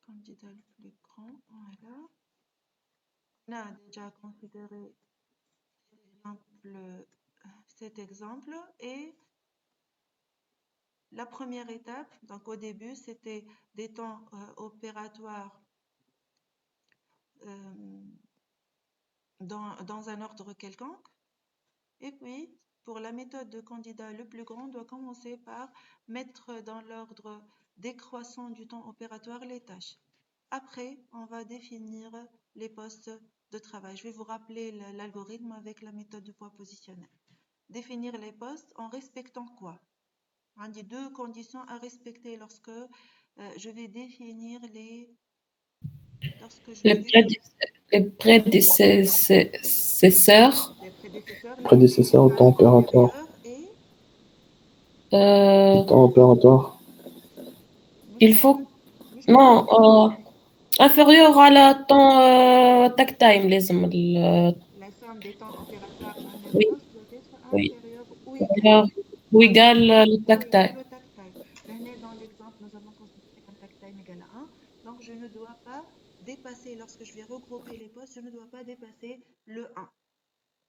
Candidat le plus grand, voilà. On a déjà considéré cet exemple et la première étape, donc au début, c'était des temps opératoires dans un ordre quelconque. Et puis, pour la méthode de candidat le plus grand, on doit commencer par mettre dans l'ordre décroissant du temps opératoire les tâches. Après, on va définir les postes de travail. Je vais vous rappeler l'algorithme avec la méthode de poids positionnel. Définir les postes en respectant quoi? On dit deux conditions à respecter lorsque je vais définir les...
Les prédécesseurs.
Les prédécesseurs,
Prédécesseur au temps opératoire.
et
Temps opératoire.
Il faut... Non, inférieur à la temps takt time,
la somme des temps opératoires d'un même
oui,
poste doit être
oui.
inférieure
Ou égal le takt time.
le takt time. Dans l'exemple, nous avons considéré un takt time égal à 1. Donc, je ne dois pas dépasser, lorsque je vais regrouper les postes, je ne dois pas dépasser le 1.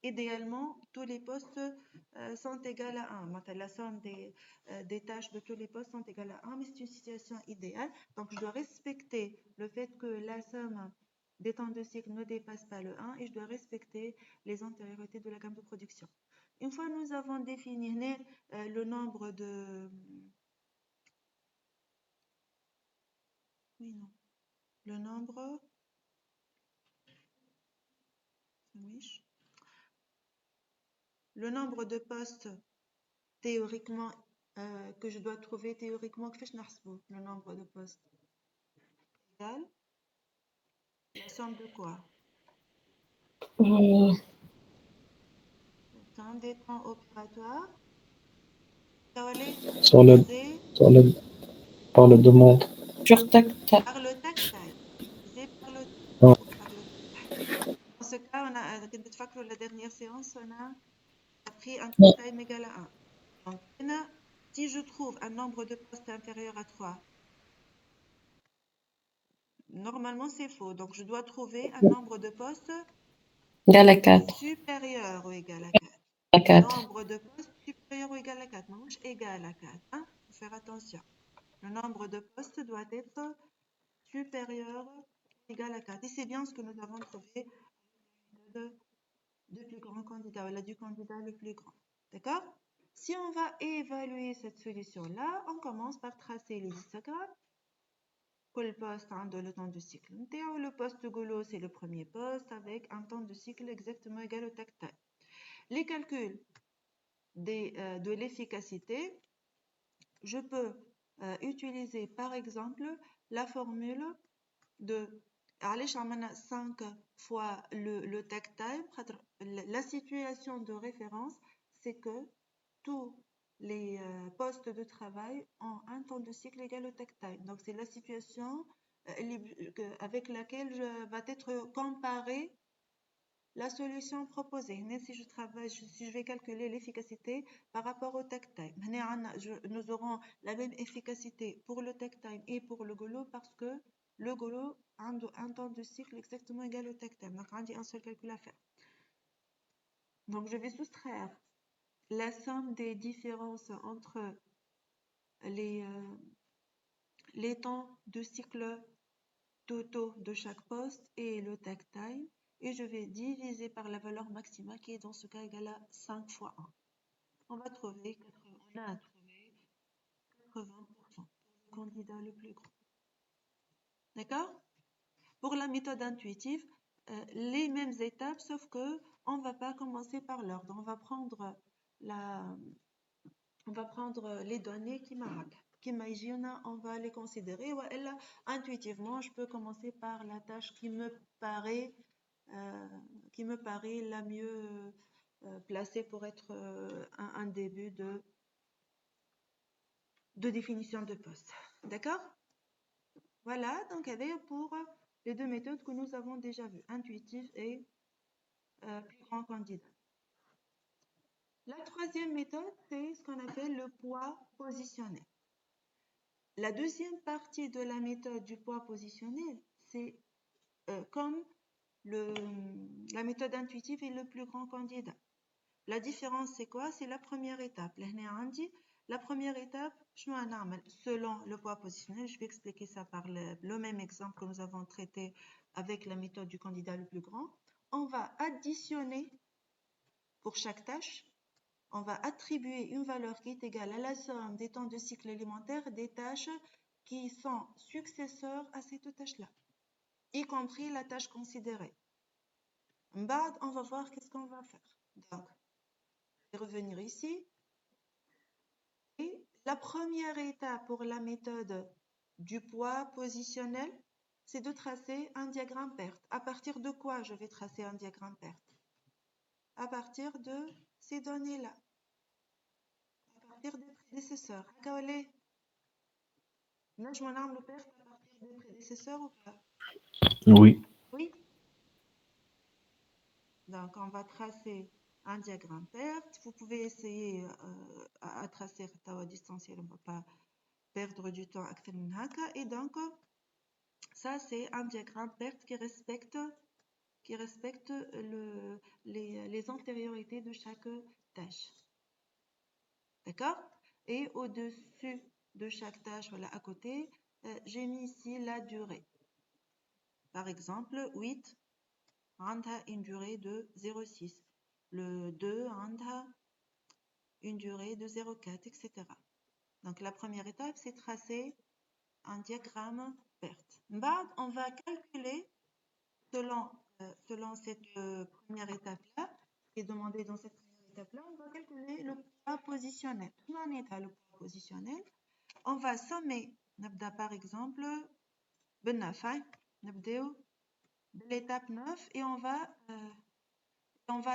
Idéalement, tous les postes sont égaux à 1. La somme des tâches de tous les postes sont égales à 1, mais c'est une situation idéale. Donc, je dois respecter le fait que la somme des temps de cycle ne dépasse pas le 1 et je dois respecter les antériorités de la gamme de production. Une fois nous avons défini le nombre de... Oui, non. Le nombre... Le nombre de postes théoriquement que je dois trouver théoriquement le nombre de postes égale la somme de quoi? La somme des temps opératoires
Par la demande.
Sur takt time.
Par le takt time.
Ah.
Dans ce cas, la dernière séance, on a pris un takt time égal à 1. Donc, si je trouve un nombre de postes inférieur à 3, normalement c'est faux. Donc, je dois trouver un nombre de postes
Égal à 4.
supérieur ou égal à 4.
4.
Nombre de postes supérieur ou égal à 4. Non, égal à 4. Hein? Faut faire attention. Le nombre de postes doit être supérieur ou égal à 4. Et c'est bien ce que nous avons trouvé du plus grand candidat, voilà, du candidat le plus grand. D'accord? Si on va évaluer cette solution-là, on commence par tracer les histogrammes le poste a le temps de cycle. Le poste golo, c'est le premier poste avec un temps de cycle exactement égal au tac time. Les calculs de l'efficacité, je peux utiliser par exemple la formule de 5 fois le tac time. La situation de référence, c'est que tous les postes de travail ont un temps de cycle égal au tac time. Donc, c'est la situation avec laquelle va être comparée la solution proposée. Mais si je vais calculer l'efficacité par rapport au tac time, nous aurons la même efficacité pour le tac time et pour le golo parce que le golo a un temps de cycle exactement égal au tac time. Donc, on a un seul calcul à faire. Donc, je vais soustraire la somme des différences entre les temps de cycle totaux de chaque poste et le tac time, et je vais diviser par la valeur maximale qui est dans ce cas égale à 5 fois 1. On a trouvé 80% pour le candidat le plus grand. D'accord? Pour la méthode intuitive, les mêmes étapes, sauf que on ne va pas commencer par l'ordre. On va prendre les données qui marquent. On va les considérer. Et là, intuitivement, je peux commencer par la tâche qui me paraît la mieux placée pour être un début de définition de poste. D'accord? Voilà, donc pour les deux méthodes que nous avons déjà vues, intuitive et plus grand candidat. La troisième méthode, c'est ce qu'on appelle le poids positionnel. La deuxième partie de la méthode du poids positionnel, c'est comme la méthode intuitive et le plus grand candidat. La différence, c'est quoi? C'est la première étape. La première étape, selon le poids positionnel, je vais expliquer ça par le même exemple que nous avons traité avec la méthode du candidat le plus grand. On va additionner pour chaque tâche, on va attribuer une valeur qui est égale à la somme des temps de cycle élémentaire des tâches qui sont successeurs à cette tâche-là, y compris la tâche considérée. On va voir qu'est-ce qu'on va faire. Donc, je vais revenir ici. Et la première étape pour la méthode du poids positionnel, c'est de tracer un diagramme perte. À partir de quoi je vais tracer un diagramme perte? À partir de ces données-là. À partir des prédécesseurs. Là, je m'en ai le perte à partir des prédécesseurs ou pas?
Oui.
Oui. Donc, on va tracer un diagramme perte. Vous pouvez essayer à tracer à distanciel. On ne va pas perdre du temps. Et donc, ça, c'est un diagramme perte qui respecte les antériorités de chaque tâche. D'accord? Et au-dessus de chaque tâche, voilà, à côté, j'ai mis ici la durée. Par exemple, 8 a une durée de 0,6. Le 2 a une durée de 0,4, etc. Donc, la première étape, c'est tracer un diagramme perte. On va calculer, selon cette première étape-là, qui est demandée dans cette première étape-là, on va calculer le poids positionnel. Où en est le poids positionnel? On va sommer, par exemple, l'étape 9 et on va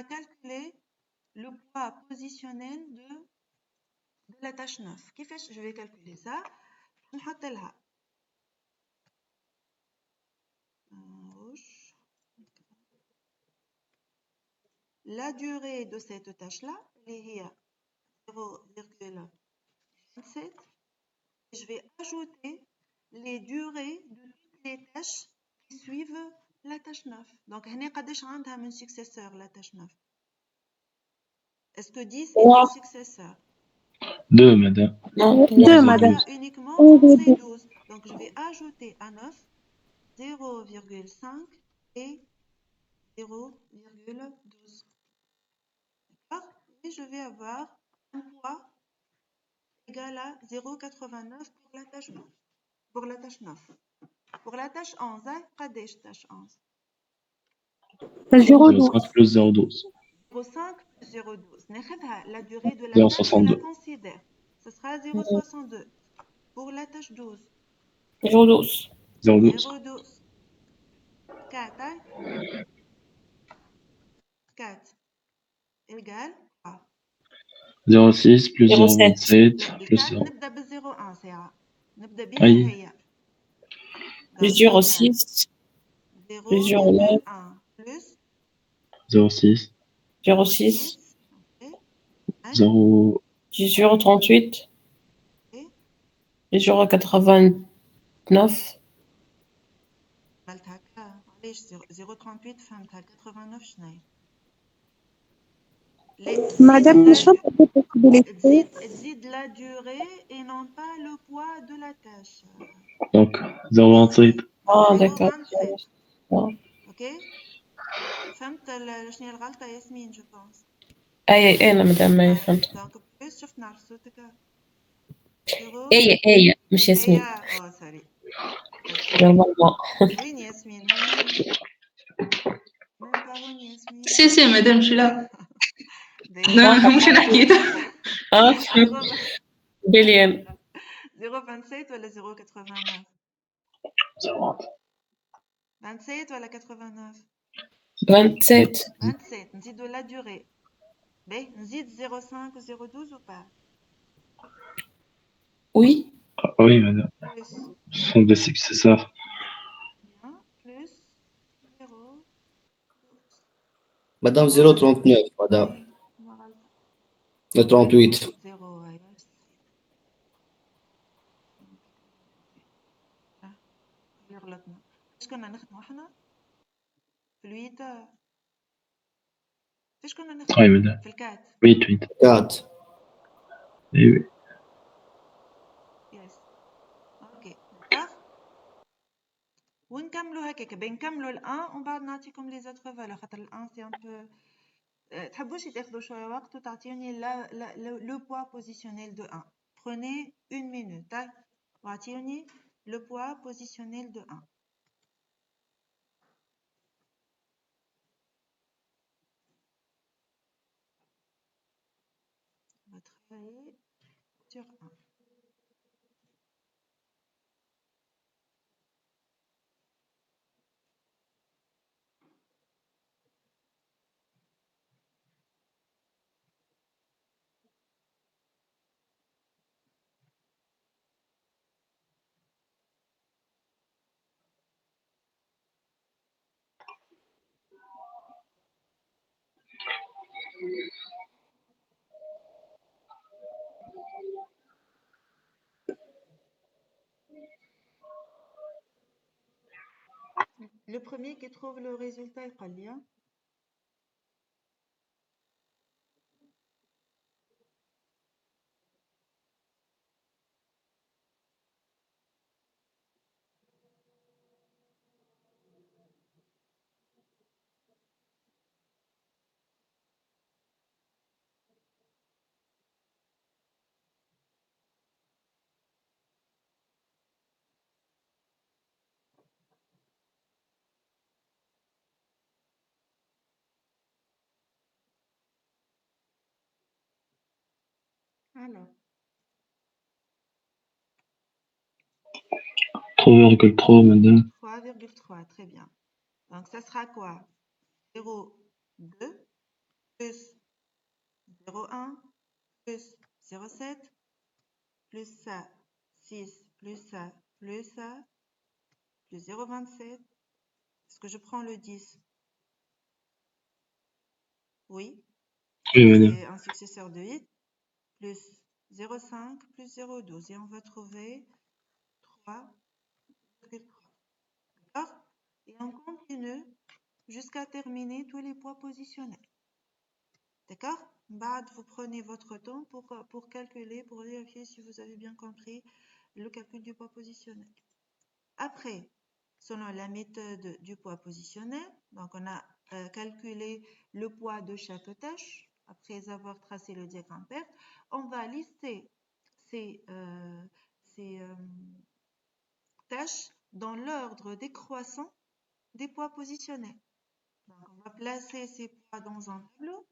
calculer le poids positionnel de la tâche 9. Je vais calculer ça. La durée de cette tâche-là, elle est 0,27. Je vais ajouter les durées de toutes les tâches qui suivent la tâche 9. Donc, قداش عندها من successeur la tâche 9? Est-ce que 10 est un successeur?
2, madame.
Non,
2, madame.
Uniquement entre 12. Donc, je vais ajouter à 9 0,5 et 0,12. D'accord? Et je vais avoir un poids égal à 0,89 pour la tâche 9. Pour la tâche 11, قداش tâche 11
0,12.
0,5 plus 0,12.
0,5 plus 0,12 ناخذها la durée de la
0,62.
tâche on la considère ce sera 0,62 pour la tâche 12
0,12.
0,12.
0,12 4 4 égale
0,6 plus
0,7.
0,27 plus 0.
نبدا بال 0,1 ساعة نبدا بها
أي.
هي
Plus 0,6. Plus 0,9.
0,1 plus
0,6.
0,6.
0.
Plus 0,38. Plus 0,89.
عملت هكا علاش 0,38 فهمتها 89 شناهي
Madame, شو possibilité
تزيد la durée et non pas le poids de la tâche.
Donc 0,28.
Ah, d'accord.
0,27.
Ah.
Ok فهمت شنو هي الغلطة ياسمين جو بونس
أنا مدام ما فهمت.
دونك بلوس شفت نعرف صوتك
أي مش ياسمين.
اه سوري
نورمالمون.
وين ياسمين هوني même pas هوني ياسمين
Si, madame, je suis là. Non, مش أنا حكيت.
بليون.
0,27 ولا 0,89
0,20.
27 ولا 89
27.
27 نزيدو la durée باهي نزيد 0,5 0,12 ou pas
Oui.
Ah, oui, madame.
plus
Ce sont des successeurs.
bien plus 0
Madame 0,39, madame.
ما غلطة
38.
0 اللي غلطنا فاش كنا نخدمو احنا في الويتا فاش كنا نخدمو
Oui, madame.
في الكات
8.
4.
Eh oui.
يس اوكي داكوغ ونكملو هكاك بنكملو الان ومن بعد نعطيكم لي زوتر فالور خاطر الان سي ان بو تحبوش تاخذوا شويه وقت وتعطيوني لو بوا بوزيسيونيل دو 1 prenez une minute واعطيوني لو بوا بوزيسيونيل دو 1 on va travailler sur 1 le premier qui trouve le résultat يقول لي alors
3,3, madame.
3,3 très bien donc ça sera quoi 0,2 plus 0,1 plus 0,7 plus ça 6 plus ça plus ça plus 0,27 est-ce que je prends le 10 oui
Oui, madame.
c'est un successeur de 8 plus 0,5 plus 0,12 et on va trouver 3,3 d'accord et on continue jusqu'à terminer tous les poids positionnels d'accord بعد vous prenez votre temps pour calculer pour vérifier si vous avez bien compris le calcul du poids positionnel après selon la méthode du poids positionnel donc on a calculé le poids de chaque tâche après avoir tracé le diagramme perte on va lister ces tâches dans l'ordre décroissant des poids positionnés. Donc, on va placer ces poids dans un tableau,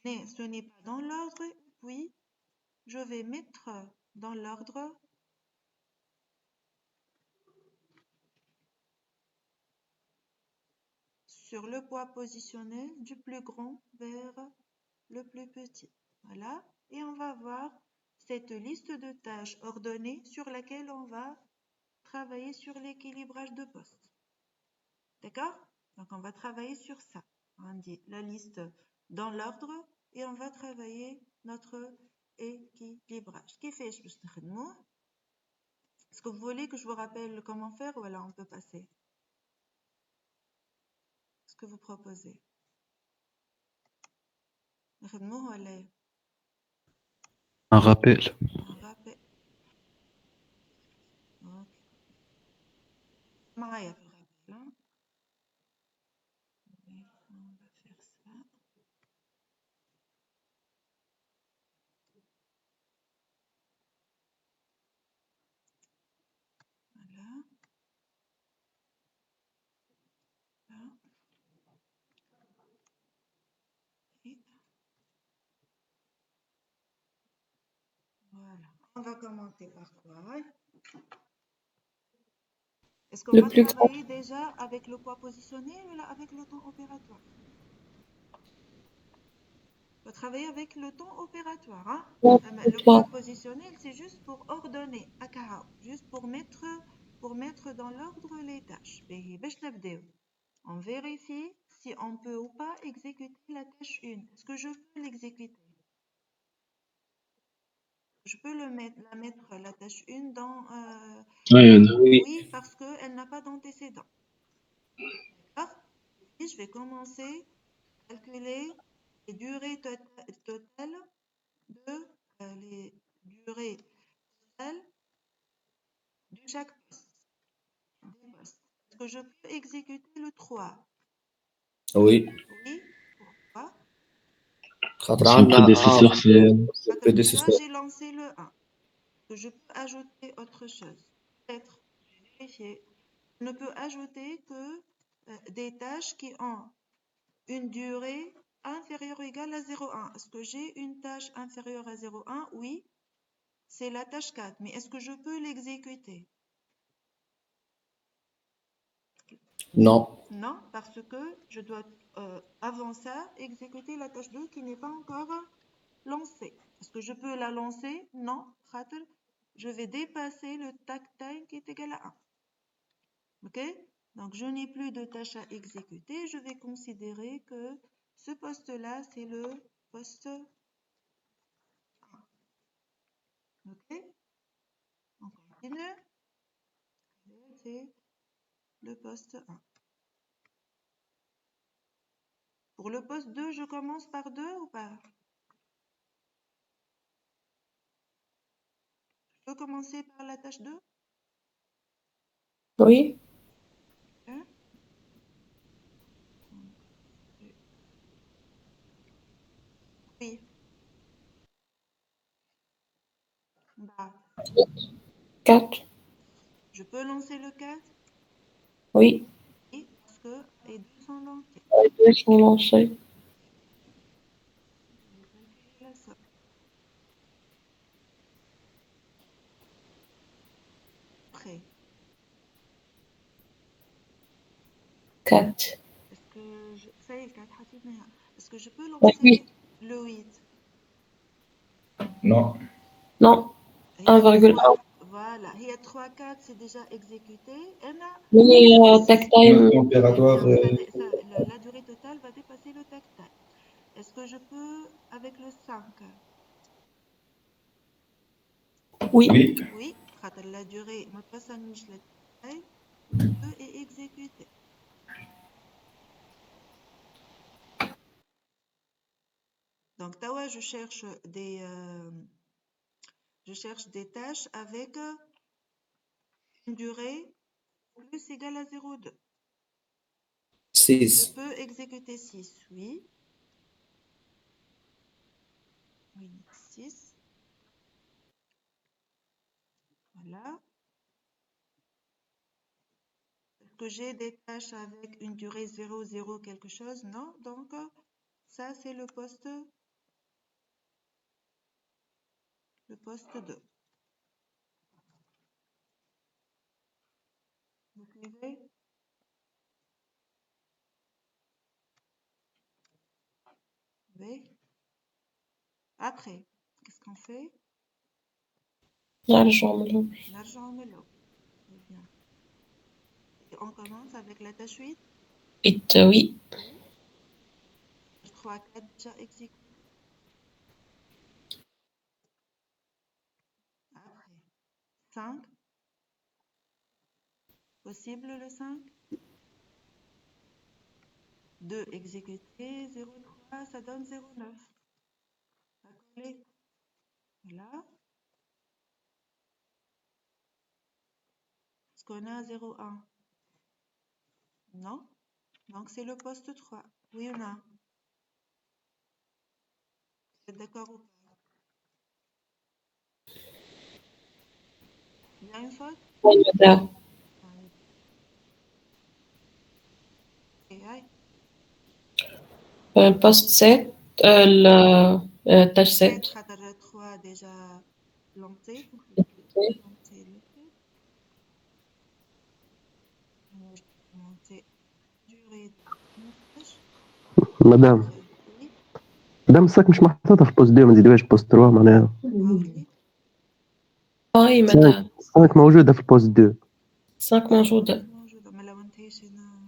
mais ce n'est pas dans l'ordre, puis je vais mettre dans l'ordre sur le poids positionné du plus grand vers le plus petit. Voilà. Et on va voir cette liste de tâches ordonnées sur laquelle on va travailler sur l'équilibrage de poste. D'accord? Donc, on va travailler sur ça. On dit la liste dans l'ordre et on va travailler notre équilibrage. Est-ce que vous voulez que je vous rappelle comment faire ou alors on peut passer? Ce que vous proposez.
Un rappel.
Un rappel. Ok. معايا في الرابel, hein. Oui, on va faire ça. Voilà. Là. Et voilà. On va commencer par quoi? Est-ce qu'on
Le
va
plus grand.
travailler déjà avec le poids positionné ou là avec le temps opératoire? On va travailler avec le temps opératoire. Hein? Le poids positionnel, c'est juste pour ordonner, juste pour mettre dans l'ordre les tâches. On vérifie si on peut ou pas exécuter la tâche 1. Est-ce que je peux l'exécuter? Je peux la mettre, la tâche 1 dans...
Oui.
oui, parce qu'elle n'a pas d'antécédent. D'accord? Et je vais commencer à calculer les durées totales de les durées totales de chaque poste. Est-ce que je peux exécuter le 3?
Oui.
Oui. Pourquoi?
Son prédécesseur, c'est...
Parce que déjà, j'ai lancé le 1. Que je peux ajouter autre chose. Peut-être, je vais vérifier. Je ne peux ajouter que des tâches qui ont une durée inférieure ou égale à 0,1. Est-ce que j'ai une tâche inférieure à 0,1? Oui, c'est la tâche 4. Mais est-ce que je peux l'exécuter?
Non.
Non, parce que je dois, avant ça, exécuter la tâche 2 qui n'est pas encore lancée. Est-ce que je peux la lancer? Non. Je vais dépasser le takt time qui est égal à 1. OK? Donc, je n'ai plus de tâches à exécuter. Je vais considérer que ce poste-là, c'est le poste 1. OK? On continue. C'est le poste 1. Pour le poste 2, je commence par 2 ou pas? Je peux commencer par la tâche 2?
Oui.
Hein? Oui. Bah,
4.
je peux lancer le 4?
Oui.
Oui, parce que les deux sont lancés.
Les deux sont lancés.
Je vais calculer la somme. Après,
4.
est-ce que je... Ça y est, le 4 حطيناها. Est-ce que je peux
Oui.
lancer le 8?
Non.
Non.
Il y a
1,1.
3. Voilà, il y a 3, 4, c'est déjà exécuté.
Mais takt time.
Opératoire.
La durée totale va dépasser le takt time. Est-ce que je peux avec le 5?
Oui.
Oui.
Oui, la durée, ما تبصنيش le takt time, je peux exécuter. Donc, tawa, je cherche des tâches avec une durée plus égale à 0,2. Je
6.
peux exécuter 6, oui. Oui, 6. Voilà. que j'ai des tâches avec une durée 0, 0 quelque chose? Non. Donc, ça, c'est le poste 2. Vous suivez? Oui. Après, qu'est-ce qu'on fait?
نرجع من الأول.
L'argent en mélo. Très bien. Et on commence avec la tâche 8.
Oui.
3, 4 déjà exécutés. Après, 5. Possible le 5? 2 exécutés, 0,3, ça donne 0,9. Ça colle. Voilà. Est-ce qu'on a 0,1? Non. Donc, c'est le poste 3. Oui ou non? Vous êtes d'accord ou pas? Il y a une faute?
Oui, madame. Poste 7, tâche 7.
3 déjà lancé. Monter durée de montage.
مدام
Oui.
مدام الساك مش محطوطة في بوست 2 ما نزيدوهاش بوست 3 معناها
Oui, madame.
5 موجودة في البوست 2
5 موجودة.
موجودة ما لونتهاش هنا.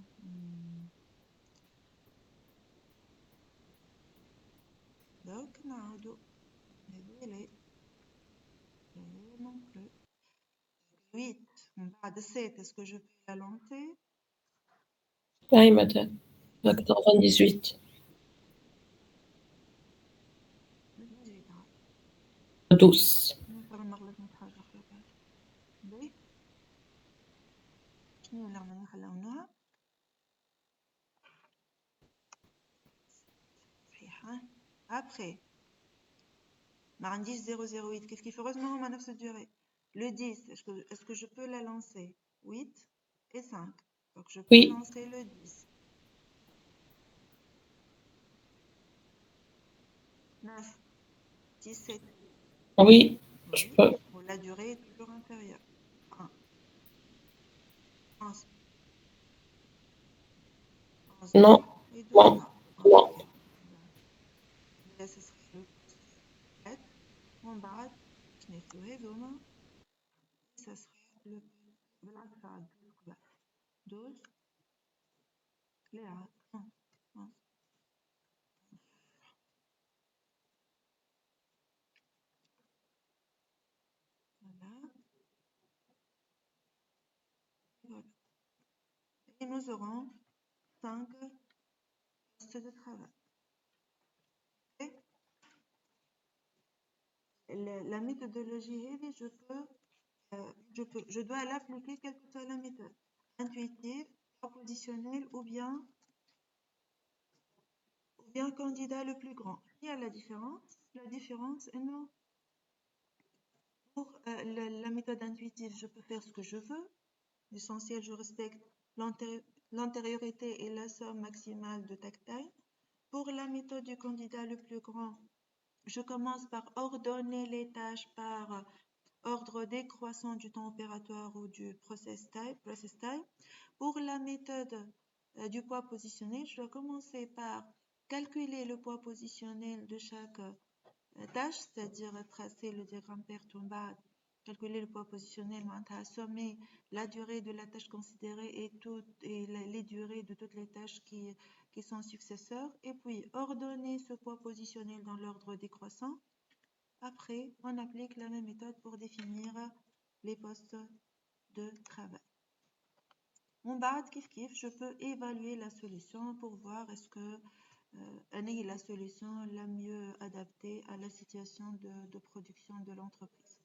دوك نعاودو هذيلي non plus. 8 من بعد 7 est-ce que je peux la lancer?
Oui, madame. 98. 12.
شنو اللي عملنا خلوناها؟ صحيحة. Après, ما عنديش 008 كيف heureusement هما نفس الدurée. Le 10, est-ce que je peux la lancer? 8 et 5. Donc je peux
Oui.
lancer le 10. 9, 17.
Oui, je peux.
Bon, la durée est toujours inférieure. 1. 11. 11.
Non.
Et 12.
Non. Non.
Okay. Là, ce serait le 7. On bat. Je n'ai fait هذوما. Ça serait le 12. Les 1. 11. Voilà. Voilà. Et nous aurons 5 postes de travail. Et la méthodologie, je dois l'appliquer quelle que soit la méthode. Intuitive, propositionnelle ou bien candidat le plus grand. Il y a la différence. La différence est non. Pour la méthode intuitive, je peux faire ce que je veux. L'essentiel, je respecte l'antériorité et la somme maximale de takt time. Pour la méthode du candidat le plus grand, je commence par ordonner les tâches par ordre décroissant du temps opératoire ou du process time. Pour la méthode du poids positionnel, je dois commencer par calculer le poids positionnel de chaque tâche, c'est-à-dire tracer le diagramme PERT en bas, calculer le poids positionnel, assommer la durée de la tâche considérée et les durées de toutes les tâches qui sont successeurs, et puis ordonner ce poids positionnel dans l'ordre décroissant. Après, on applique la même méthode pour définir les postes de travail. En bas, je peux évaluer la solution pour voir est-ce que est la solution la mieux adaptée à la situation de production de l'entreprise.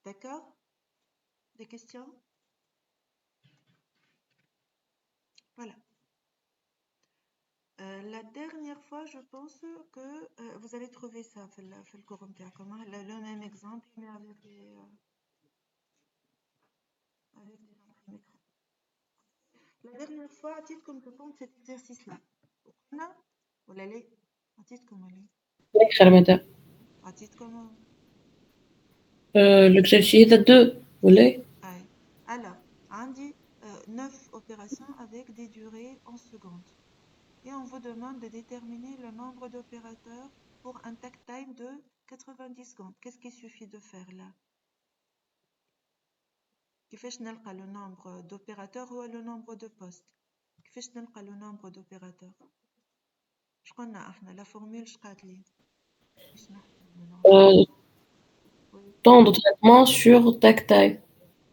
D'accord? Des questions? Voilà. La dernière fois, je pense que vous allez trouver ça, le cours le même exemple, mais avec des imprimés. La dernière fois, à titre comme répondre cet exercice-là. Voilà les. À titre comme
Ramadan.
À titre comme.
L'exercice de 2, vous voulez?
Ouais. Alors, on dit 9 opérations avec des durées en secondes. Et on vous demande de déterminer le nombre d'opérateurs pour un takt time de 90 secondes. Qu'est-ce qu'il suffit de faire là? كيفاش نلقى le nombre d'opérateurs ou le nombre de postes? كيفاش نلقى le nombre d'opérateurs? اش قلنا احنا la formule اش قالت لي؟ باش نحسب le nombre. Oui,
Temps de traitement sur takt time.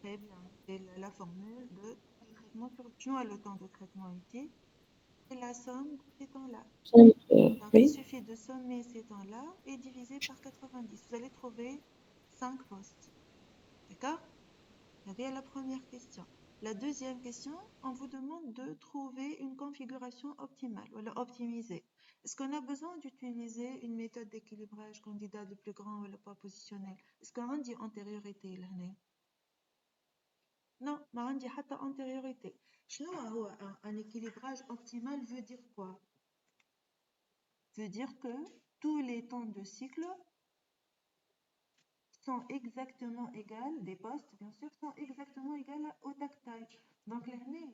très bien. C'est la formule de traitement sur شنو هو le temps de traitement ici? C'est la somme de ces temps-là. Donc il
Oui.
suffit de sommer ces temps-là et diviser par 90. Vous allez trouver 5 postes. D'accord? C'est la première question. La deuxième question, on vous demande de trouver une configuration optimale, ou optimisée. Est-ce qu'on a besoin d'utiliser une méthode d'équilibrage candidat le plus grand ou le pas positionnel? Est-ce qu'on dit antériorité là? Non, ما عندي حتى antériorité. شنو هو un équilibrage optimal veut dire quoi? Veut dire que tous les temps de cycle sont exactement égales, des postes bien sûr, sont exactement égales au takt time. Donc l'année,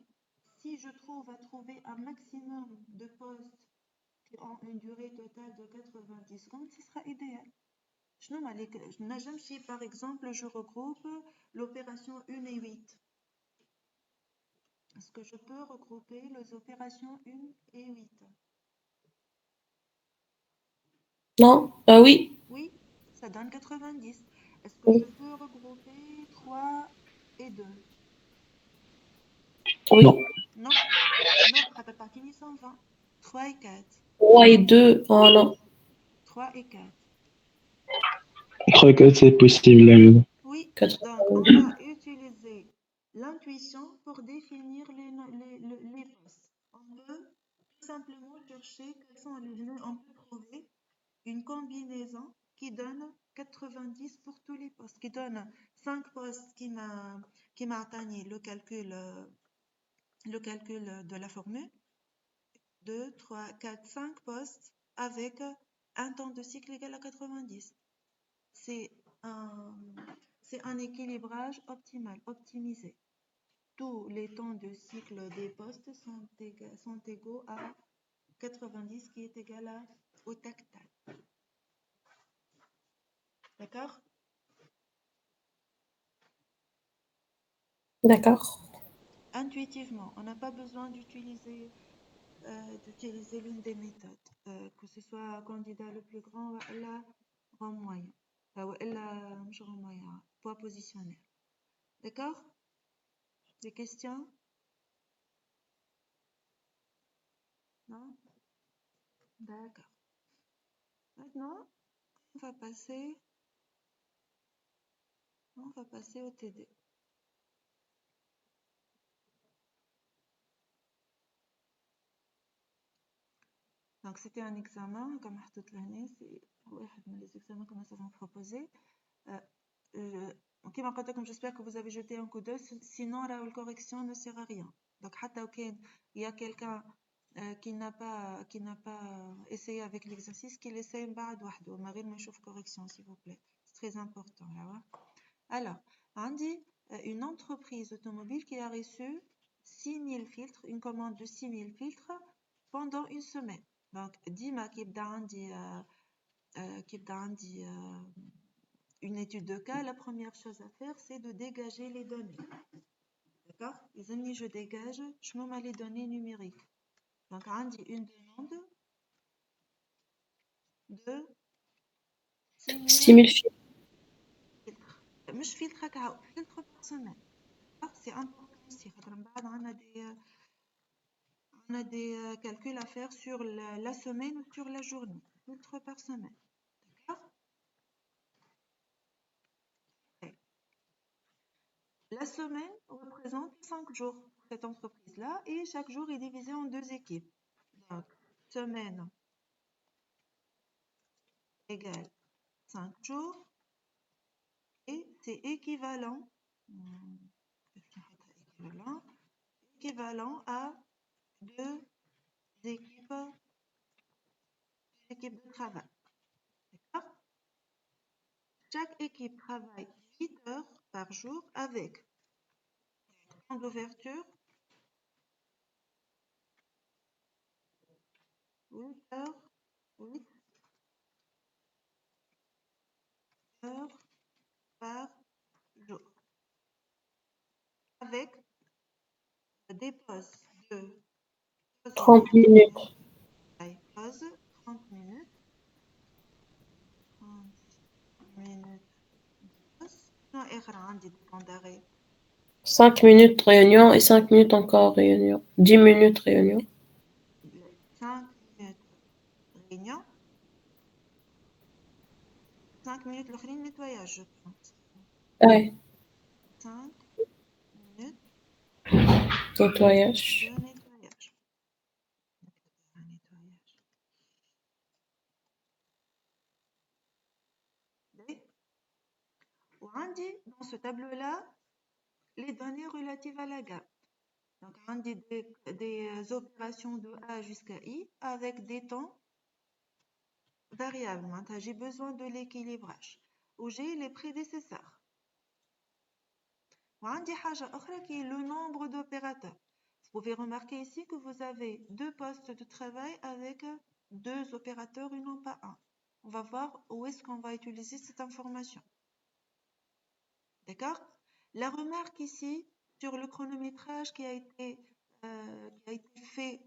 si je trouve à trouver un maximum de postes qui ont une durée totale de 90 secondes, ce sera idéal. Si par exemple je regroupe l'opération 1 et 8. Est-ce que je peux regrouper les opérations 1 et 8?
Non? Oui.
Oui, ça donne 90. Est-ce que je peux regrouper 3 et 2?
Oui.
Non.
Non, non, ça fait partie 120. 3 et 4.
3 et 2, oh non.
3 et 4.
3 et 4, c'est possible.
Oui,
4.
donc on va utiliser l'intuition pour définir les postes. On peut tout simplement chercher quels sont les lieux. On peut trouver une combinaison qui donne 90 pour tous les postes, qui donne 5 postes qui m'a atteigné le calcul de la formule. 2, 3, 4, 5 postes avec un temps de cycle égal à 90. C'est un équilibrage optimal, optimisé. Tous les temps de cycle des postes sont égaux à 90 qui est égal au takt time. D'accord?
D'accord.
Intuitivement, on n'a pas besoin d'utiliser l'une des méthodes, que ce soit candidat le plus grand ou la rang moyen, ou مش rang moyen, poids positionnel. D'accord? Des questions? Non? D'accord. Maintenant, on va passer au TD. Donc, c'était un examen, comme toute l'année, c'est les examens que nous avons proposés. Comme j'espère que vous avez jeté un coup d'œil, sinon la correction ne sert à rien. Donc, il y a quelqu'un qui n'a pas essayé avec l'exercice, qu'il essaye Marie correction, s'il vous plaît. C'est très important. Là. Alors, on dit une entreprise automobile qui a reçu 6000 filtres, une commande de 6000 filtres pendant une semaine. Donc, Dima qui une étude de cas, la première chose à faire, c'est de dégager les données. D'accord? Les amis, je dégage, je mets les données numériques. Donc, on dit une demande de 6000
filtres.
مش filtre par semaine. C'est important aussi. On a des calculs à faire sur la semaine ou sur la journée. Filtre par semaine. D'accord? La semaine représente 5 jours pour cette entreprise-là et chaque jour est divisé en 2 équipes. Donc, semaine égale 5 jours et c'est équivalent équivalent à deux équipes de travail. D'accord? Chaque équipe travaille 8 heures par jour avec temps d'ouverture 8 heures, 8 heures par jour. Avec des pauses de
30 minutes.
pause 30 minutes. 30 minutes de pause. Non, عندي des temps d'arrêt.
5 minutes réunion et 5 minutes encore réunion. 10 minutes réunion.
5 minutes réunion. 5 minutes le nettoyage, je pense.
Ouais,
5 minutes
nettoyage.
de nettoyage. Dans ce tableau-là, les données relatives à la gamme. Donc, on dit des opérations de A jusqu'à I avec des temps variables. Maintenant, j'ai besoin de l'équilibrage où j'ai les prédécesseurs. On dit qui est le nombre d'opérateurs. Vous pouvez remarquer ici que vous avez deux postes de travail avec deux opérateurs et non pas un. On va voir où est-ce qu'on va utiliser cette information. D'accord? La remarque ici sur le chronométrage qui a été fait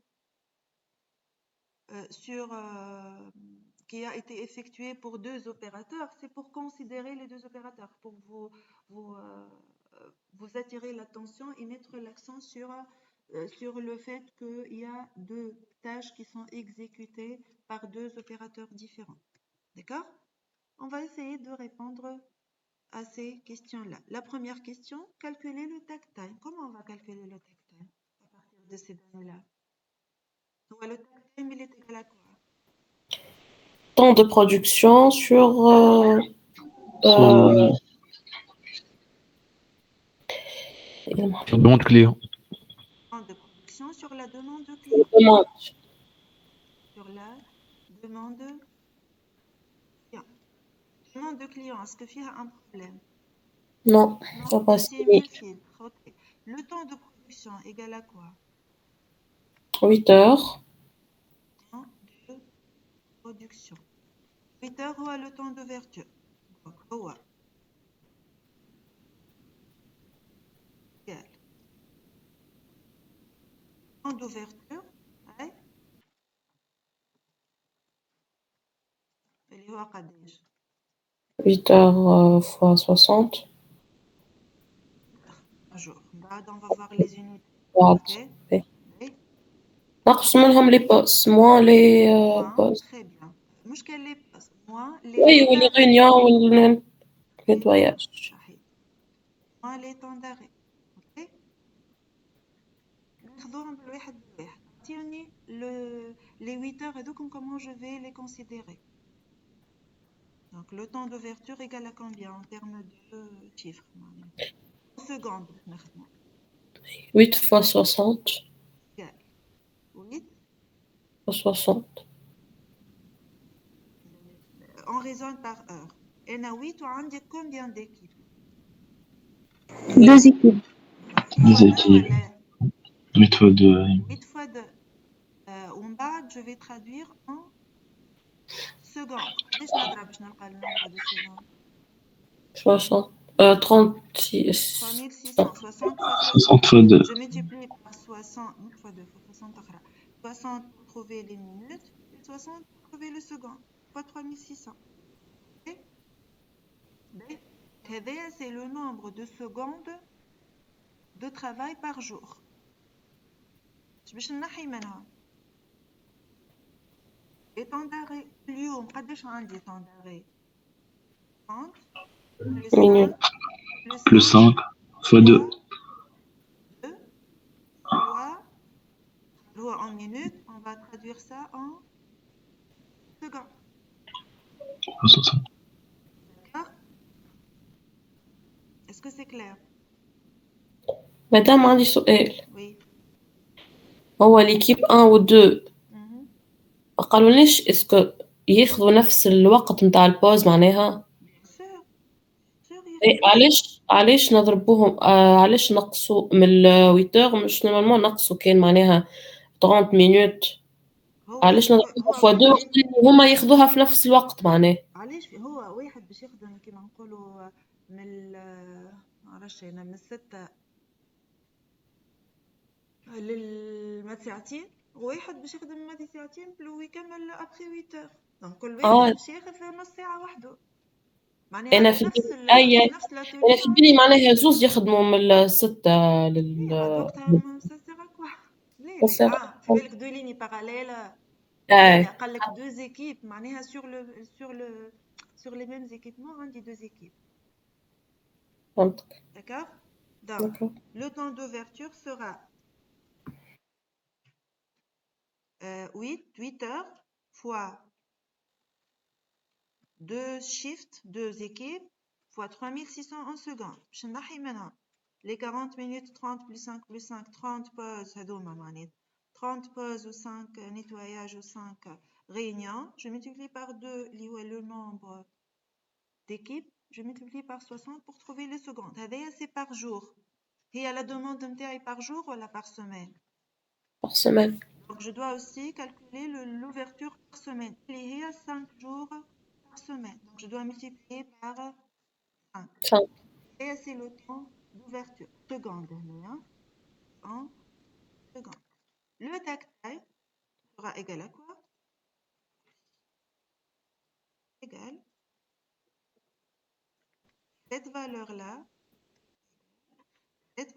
qui a été effectué pour deux opérateurs, c'est pour considérer les deux opérateurs, pour vous attirer l'attention et mettre l'accent sur le fait qu'il y a deux tâches qui sont exécutées par deux opérateurs différents. D'accord? On va essayer de répondre à ces questions-là. La première question, calculer le takt time. Comment on va calculer le takt time à partir de ces données-là? Le takt time, il est égal à quoi?
Temps de production sur
demande client.
Temps de production sur la demande de client.
demande.
Sur la demande client. Demande de client, est-ce qu'il y a un problème?
Non,
Non,
pas
c'est
possible.
mieux filtre. Ok. Le temps de production égal à quoi?
8 heures.
Temps de production. 8 heures ou le temps d'ouverture. Donc, égal. Temps d'ouverture. Ouais. اللي هو قداش؟
8 heures fois 60.
Un jour. On va voir les unités.
Droite.
Ok.
Oui.
Oui.
نقص منهم les pauses, moins les pauses.
Très bien. مش qu'elle les passe. Moins les
Oui,
temps
ou les
d'arrêt.
réunions ou le nettoyage.
صحيح. Moins les temps d'arrêt. Ok. ناخذوهم بالواحد بالواحد. اعطيوني les 8 heures هذوكم comment je vais les considérer. Donc le temps d'ouverture égale à combien en termes de chiffres? En secondes.
8 fois 60
Égal. 8.
fois 60.
On raisonne par heure. Et na 8 on dit combien d'équipes?
Deux équipes.
Des équipes. 8 fois 2.
8 fois 2. Je vais traduire en secondes. ليش نضرب باش نلقى le nombre de secondes?
60. 36.
3600. 60 fois
60 fois 2.
Je multiplie par 60. Fois 2 fois 60 60 pour trouver les minutes et 60 pour trouver le second. Fois 3600. Ok? C'est le nombre de secondes de travail par jour. باش نحي منها les temps d'arrêt. اليوم قداش عندي temps d'arrêt? 30 plus 5
Plus 5 fois 2.
2 fois en minutes. On va traduire ça en secondes. D'accord? Est-ce que c'est clair?
Madame, عندي سؤال.
Oui.
هو ليكيب 1 و 2
مهم.
ما قالوليش اسكو ياخذوا نفس الوقت نتاع البوز معناها
بيان سور
إيه علاش نضربوهم علاش نقصوا من 8 مش نورمالمون نقصوا كان معناها 30 مينوت علاش نضربوها فوا 2 وهما ياخذوها في نفس الوقت معناها
علاش هو واحد باش يخدم كيما نقولوا من معرفش انا من 6 للمساعتين، وواحد باش يخدم مادي ساعتين بلو يكمل ابخي 8 دونك كل واحد باش ياخذ نص ساعه وحده معناها
انا في
نفس نفس
انا في بالي معناها زوز يخدموا من 6 لل
وقتها ساعه كوا لا في بالك دو ليني باراليل لا قال لك دو زيكيب معناها sur les mêmes équipements عندي دو زيكيب
فهمتك
d'accord donc le temps d'ouverture sera 8 heures fois 2 shifts 2 équipes fois 3600 en secondes باش نحي منها les 40 minutes 30 plus 5 plus 5 30 pauses هذوما معناتها 30 pauses ou 5 nettoyages ou 5 réunions je multiplie par 2 اللي هو le nombre d'équipes je multiplie par 60 pour trouver les secondes هذايا c'est par jour هي la demande نتاعي par jour ولا par semaine
par semaine
donc je dois aussi calculer l'ouverture par semaine اللي هي 5 jours par semaine donc je dois multiplier par 5 et c'est le temps d'ouverture seconde en seconde le tactile sera égal à quoi égal cette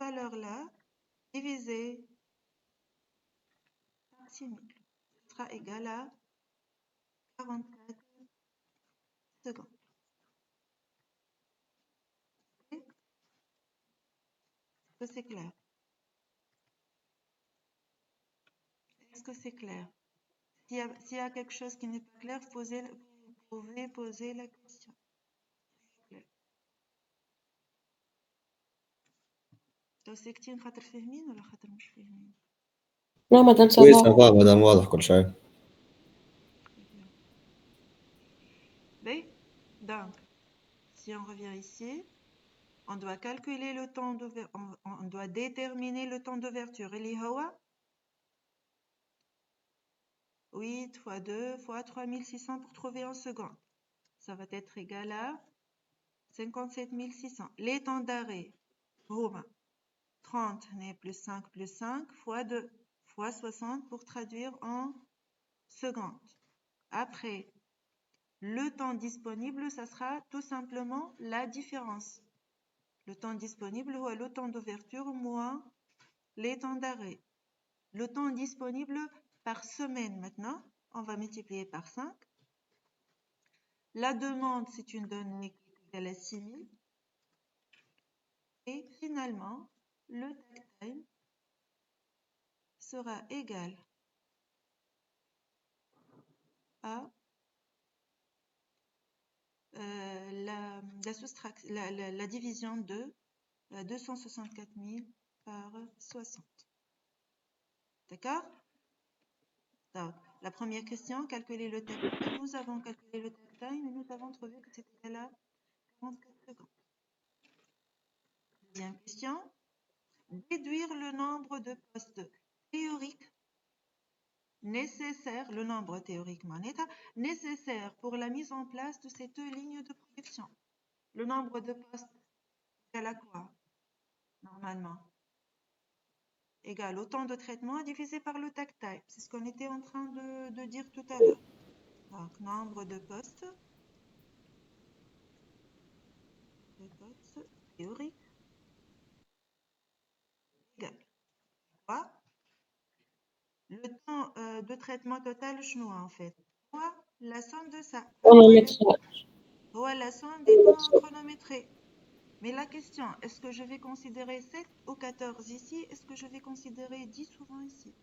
valeur là divisée par 6000 sera égal à 44 secondes. Est-ce que c'est clair? Est-ce que c'est clair? S'il y a quelque chose qui n'est pas clair, vous pouvez poser la question. ساكتين خاطر فاهمين ولا خاطر مش فاهمين؟
لا مدام
وي سافا مدام واضح كل شيء.
Donc, si on revient ici, on doit calculer le temps d'ouverture, on doit déterminer le temps d'ouverture. اللي هو 8 fois 2 fois 3600 pour trouver en seconde. Ça va être égal à 57 600. Les temps d'arrêt, 30 plus 5 plus 5 fois 2 fois 60 pour traduire en secondes. Après, le temps disponible, ça sera tout simplement la différence. Le temps disponible ou le temps d'ouverture moins les temps d'arrêt. Le temps disponible par semaine maintenant, on va multiplier par 5. La demande, c'est une donnée qui est égale à 6000. Et finalement, le takt time sera égal à la division de 264 000 par 60. D'accord? Donc, la première question, calculer le takt time. Nous avons calculé le takt time et nous avons trouvé que c'était égal à 44 secondes. Deuxième question, déduire le nombre de postes théoriques nécessaire, le nombre théorique nécessaire pour la mise en place de ces 2 lignes de production. Le nombre de postes égal à quoi? Normalement, égal au temps de traitement divisé par le takt time. C'est ce qu'on était en train de dire tout à l'heure. Donc, nombre de postes théoriques égal quoi? Le temps de traitement total, en fait. Quoi? La somme de ça. Voilà la somme des temps chronométrés. Mais la question, est-ce que je vais considérer 7 ou 14 ici? Est-ce que je vais considérer 10 ou 20 ici?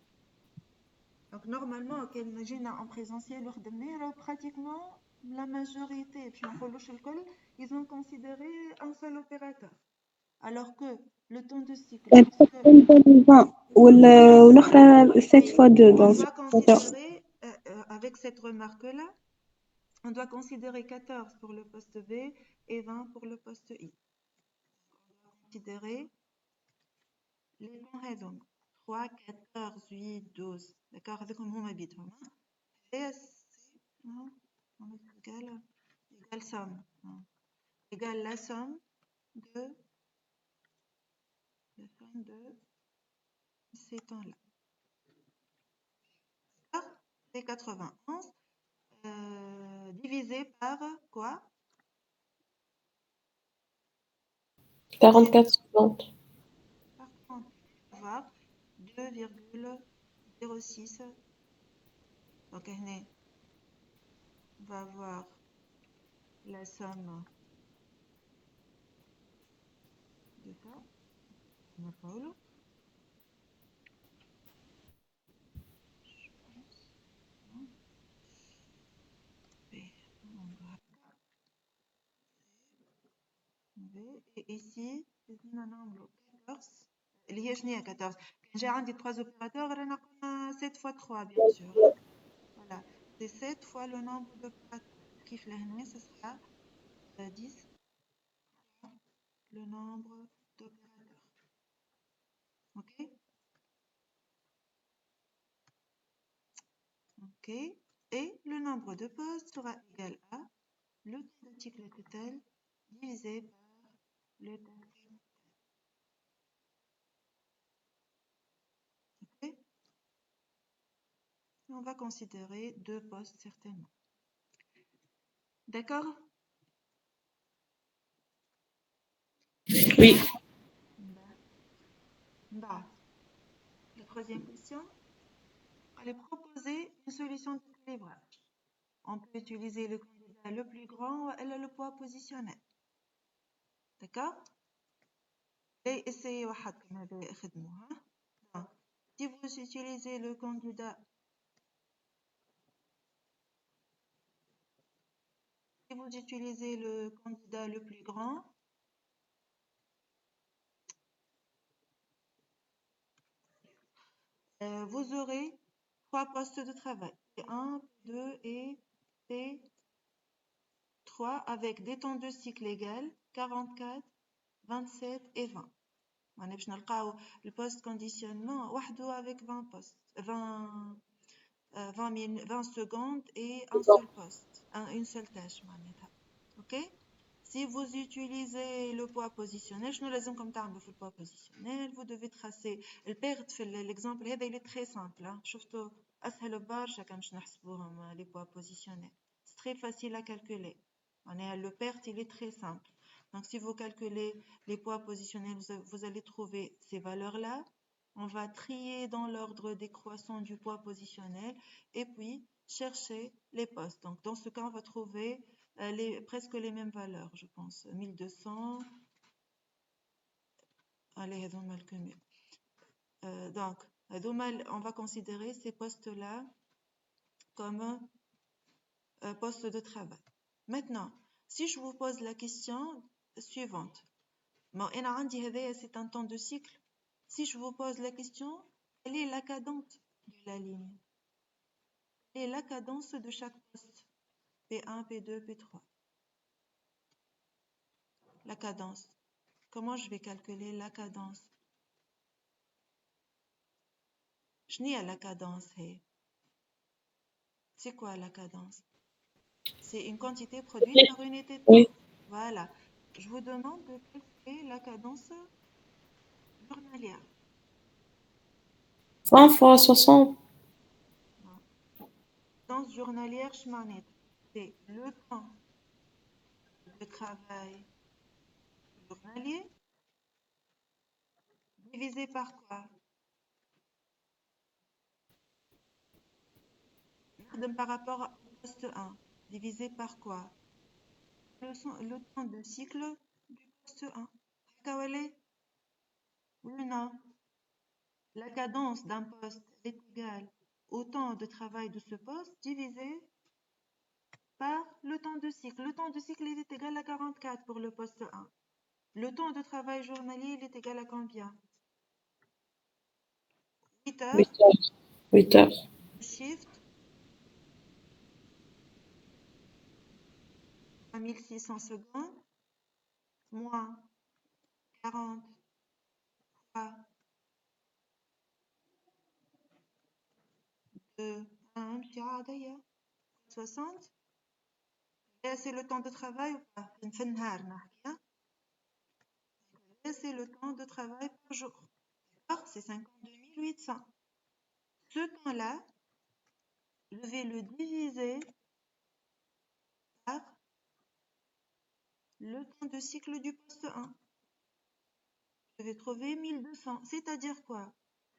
Donc, normalement, en présentiel, pratiquement la majorité, ils ont considéré un seul opérateur. Alors que le temps de cycle,
والأخرى 7 fois 2
On
donc
doit
14.
considérer, avec cette remarque-là, on doit considérer 14 pour le poste B et 20 pour le poste I. On doit considérer les temps هذوما 3, 14, 8, 12. D'accord? هذوكم هما بيدهم. Et on égale somme. Égale la somme de ces temps-là. D'accord? C'est 91 divisé par quoi?
44 secondes.
Par 30. On va voir 2,06. Donc, on va avoir la somme de ça. On va pas où? Et ici, c'est un nombre 14. Il y a 14. Quand j'ai 3 opérateurs, on a 7 fois 3, bien sûr. Voilà. C'est 7 fois le nombre d'opérateurs. Qui fait là, ce sera 10 fois le nombre d'opérateurs. OK? OK. Et le nombre de postes sera égal à le temps de cycle total divisé par le temps. OK? On va considérer 2 postes certainement. D'accord?
Oui.
Bah. La troisième question, elle est proposer une solution d'équilibrage. On peut utiliser le candidat le plus grand ou le poids positionnel. D'accord? Et essayez واحد كما هذا خدموها. Donc, si vous utilisez le candidat le plus grand, vous aurez 3 postes de travail. P1, P2 et P3 avec des temps de cycle égales 44, 27 et 20. On باش نلقاو البوست conditionnement وحده avec 20 postes 20 secondes et un seul poste, une seule tâche معناتها. OK? Si vous utilisez le poids positionnel, شنو لازمكم تعملوا في الpoids positionnel? Vous devez tracer البيرت في l'exemple هذا il est très simple. شفتوا أسهل برشا كان باش نحسبوهم les poids positionnels. C'est très facile à calculer. Le perte il est très simple. Donc si vous calculez les poids positionnels, vous allez trouver ces valeurs-là. On va trier dans l'ordre décroissant du poids positionnel et puis chercher les postes. Donc dans ce cas, on va trouver presque les mêmes valeurs, je pense. 1200. Allez, هذوما الكمل. Donc, on va considérer ces postes-là comme postes de travail. Maintenant, si je vous pose la question suivante. Bon, c'est un temps de cycle. Si je vous pose la question, quelle est la cadence de la ligne? Quelle est la cadence de chaque poste? P1, P2, P3. La cadence. Comment je vais calculer la cadence? Je n'ai la cadence. C'est quoi la cadence? C'est une quantité produite par unité de temps.
Oui.
Voilà. Je vous demande de calculer la cadence journalière.
100 fois 60.
Cadence journalière, c'est le temps de travail journalier divisé par quoi? Par rapport au poste 1, divisé par quoi? Le temps de cycle du poste 1. Oui ou non? La cadence d'un poste est égale au temps de travail de ce poste divisé par le temps de cycle. Le temps de cycle il est égal à 44 pour le poste 1. Le temps de travail journalier il est égal à combien? 8
8
heures,
heures. 8 heures.
shift à 1600 secondes, moins 40 fois 2, 60. Et c'est le temps de travail ou pas? C'est le temps de travail par jour. D'accord? C'est 52 800. Ce temps-là, je vais le diviser par le temps de cycle du poste 1. Je vais trouver 1200. C'est-à-dire quoi?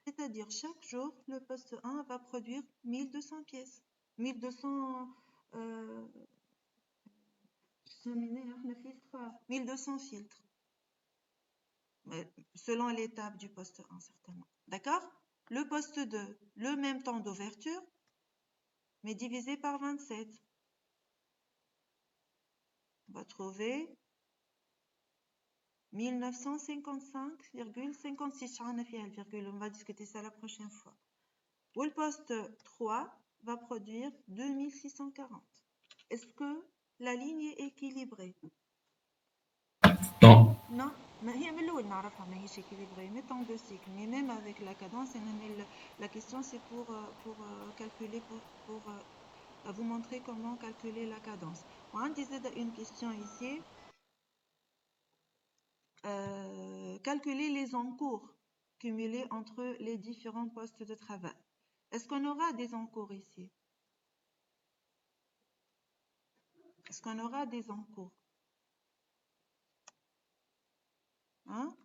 C'est-à-dire chaque jour, le poste 1 va produire 1200 pièces. 1200 1200 filtres. Selon l'étape du poste 1, certainement. D'accord? Le poste 2, le même temps d'ouverture, mais divisé par 27. On va trouver 1955,56. On va discuter ça la prochaine fois. Ou le poste 3 va produire 2640. Est-ce que la ligne est équilibrée?
Non.
Non, mais هي من الأول نعرفها ماهيش équilibrée, mais temps de cycle. Mais même avec la cadence, la question c'est pour calculer, pour vous montrer comment calculer la cadence. On disait une question ici. Calculer les encours cumulés entre les différents postes de travail. Est-ce qu'on aura des encours ici? Est-ce qu'on aura des encours? Hein?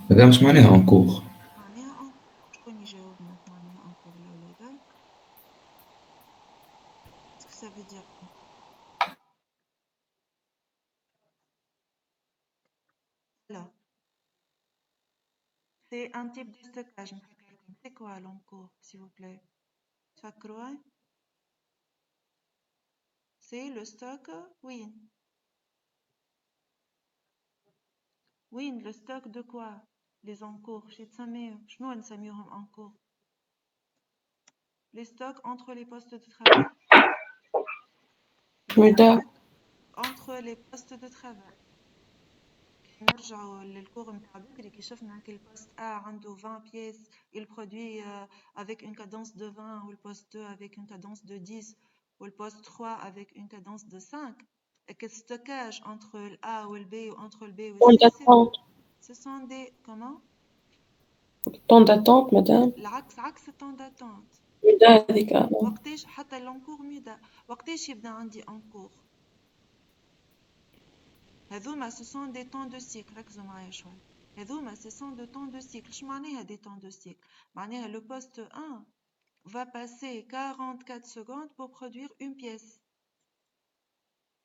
Madame, je m'en ai en cours.
معناها encours. شكون يجاوبنا معناها encours الأولاد؟ Qu'est-ce que ça veut dire? Alors, c'est un type de stockage. C'est quoi l'encours, s'il vous plaît? تفكروا؟ C'est le stock وين؟ وين le stock de quoi? Les encours. شنو نسميهم encours? Les stocks entre les postes de travail. Entre les postes de travail. نرجعوا للكور نتاع بكري كي شفنا كي البوست A عنده 20 pièces, il produit avec une cadence de 20, ou le poste 2 avec une cadence de 10, ou le poste 3 avec une cadence de 5. Et que le stockage entre le A ou le B, ou entre le B ou le C, ce sont des... Comment?
Temps d'attente, madame.
العكس temps d'attente.
مدة هذيك.
وقتاش حتى l'encours مدة. وقتاش يبدا عندي encours؟ هذوما ce sont des temps de cycle. ركزوا معايا شوي. هذوما ce sont des temps de cycle. شو معناها des temps de cycle؟ معناها le poste 1 va passer 44 secondes pour produire une pièce.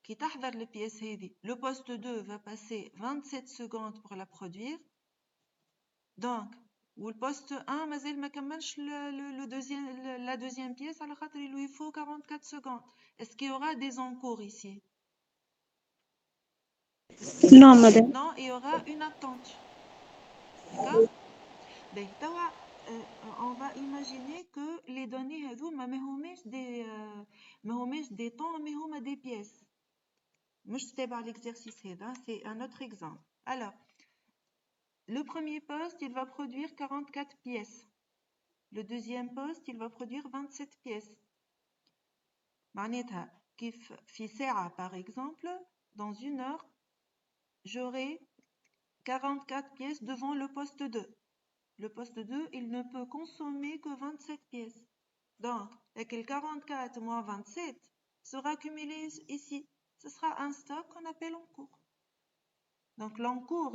كي تحضر البيèce هذه. Le poste 2 va passer 27 secondes pour la produire. Donc, ou le poste 1 مازال ما كملش la deuxième pièce على خاطر il lui faut 44 secondes. Est-ce qu'il y aura des encours ici?
Non, madame.
Non, il y aura une attente. D'accord? On va imaginer que les données هذوما ماهماش des temps, mais هما des pièces. مش تابع l'exercice هذا, c'est un autre exemple. Alors, le premier poste, il va produire 44 pièces. Le deuxième poste, il va produire 27 pièces. معناتها كيف في ساعة par exemple, dans une heure, j'aurai 44 pièces devant le poste 2. Le poste 2, il ne peut consommer que 27 pièces. Donc, avec le 44 moins 27 sera cumulé ici. Ce sera un stock qu'on appelle encours. Donc, l'encours,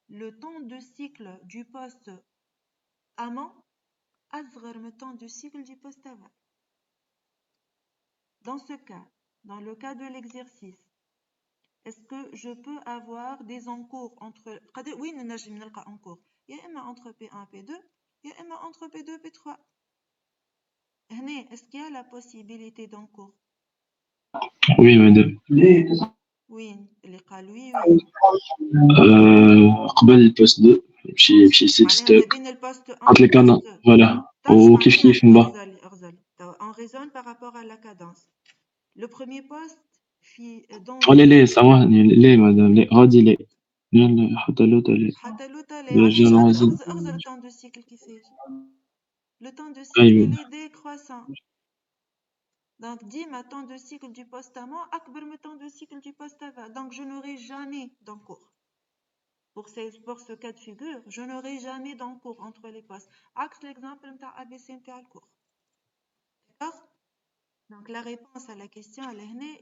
le temps de cycle du poste amont, le temps de cycle du poste aval. Dans ce cas, dans le cas de l'exercice, est-ce que je peux avoir des encours entre... Oui, nous avons encours. Il y a entre P1 et P2, il y a entre P2 et P3. Est-ce qu'il y a la possibilité d'encours?
Oui, madame.
Oui, les cas, oui.
قبل البوست 2 بشي سيت
معناها ما
ستوك
بين البوست 1
قالت لك انا
والبوست
فوالا
تعرفش
وكيف
معناها
كيف من بعد
اغزل on raisonne par rapport à la cadence. Le premier poste
لا لا ثواني لا مدام لا غادي لا لا حتى لوطا لا
حتى لوطا لا
رجع
علاش
نوازن
اغزر le temps de cycle كيفاش le temps de cycle
ايوه
il est décroissant. Donc ديما temps de cycle du poste avant أكبر من temps de cycle du poste avant. Donc je n'aurai jamais d'encours. Pour ce cas de figure, je n'aurai jamais d'encours entre les postes. عكس l'exemple نتاع ABC نتاع الكور. D'accord? Donc la réponse à la question elle est هنا,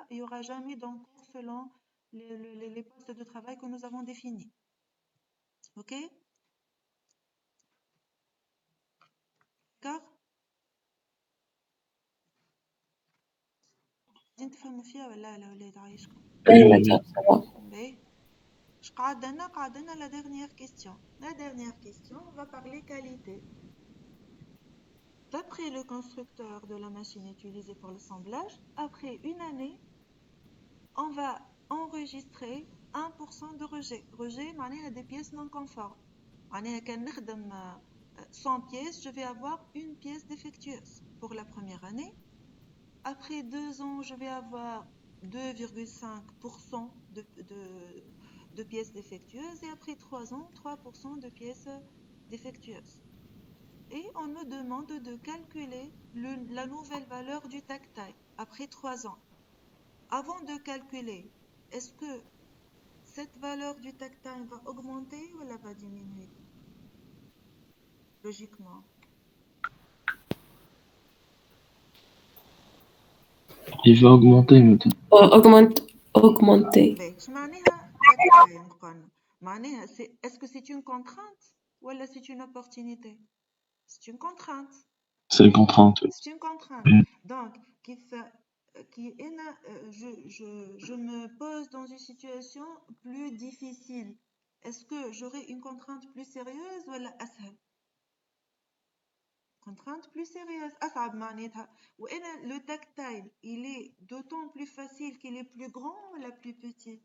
il y aura jamais d'encours selon les postes de travail que nous avons définis. OK? D'accord? انت تفهموا فيها ولا لا ولاد عايشكم؟ باهي. قعدنا la dernière question. La dernière question, on va parler qualité. D'après le constructeur de la machine utilisée pour l'assemblage, après une année, on va enregistrer 1% de rejet. Rejet, معناها des pièces non conformes. معناها كان نخدم 100 pièces, je vais avoir une pièce défectueuse pour la première année. Après 2 ans, je vais avoir 2,5% de pièces défectueuses et après 3 ans, 3% de pièces défectueuses. Et on me demande de calculer la nouvelle valeur du tactile après 3 ans. Avant de calculer, est-ce que cette valeur du tactile va augmenter ou elle va diminuer? Logiquement.
il va augmenter maintenant
augmenter.
باهي معناها tactile نقولنا معناها est-ce que c'est une contrainte ou c'est une opportunité? C'est une contrainte.
c'est une contrainte
C'est une contrainte. Donc, je me pose dans une situation plus difficile. Est-ce que j'aurai une contrainte plus sérieuse ou أسهل? Contrainte plus sérieuse. أصعب معناتها. وأنا le tactile, il est d'autant plus facile qu'il est plus grand ou plus petit?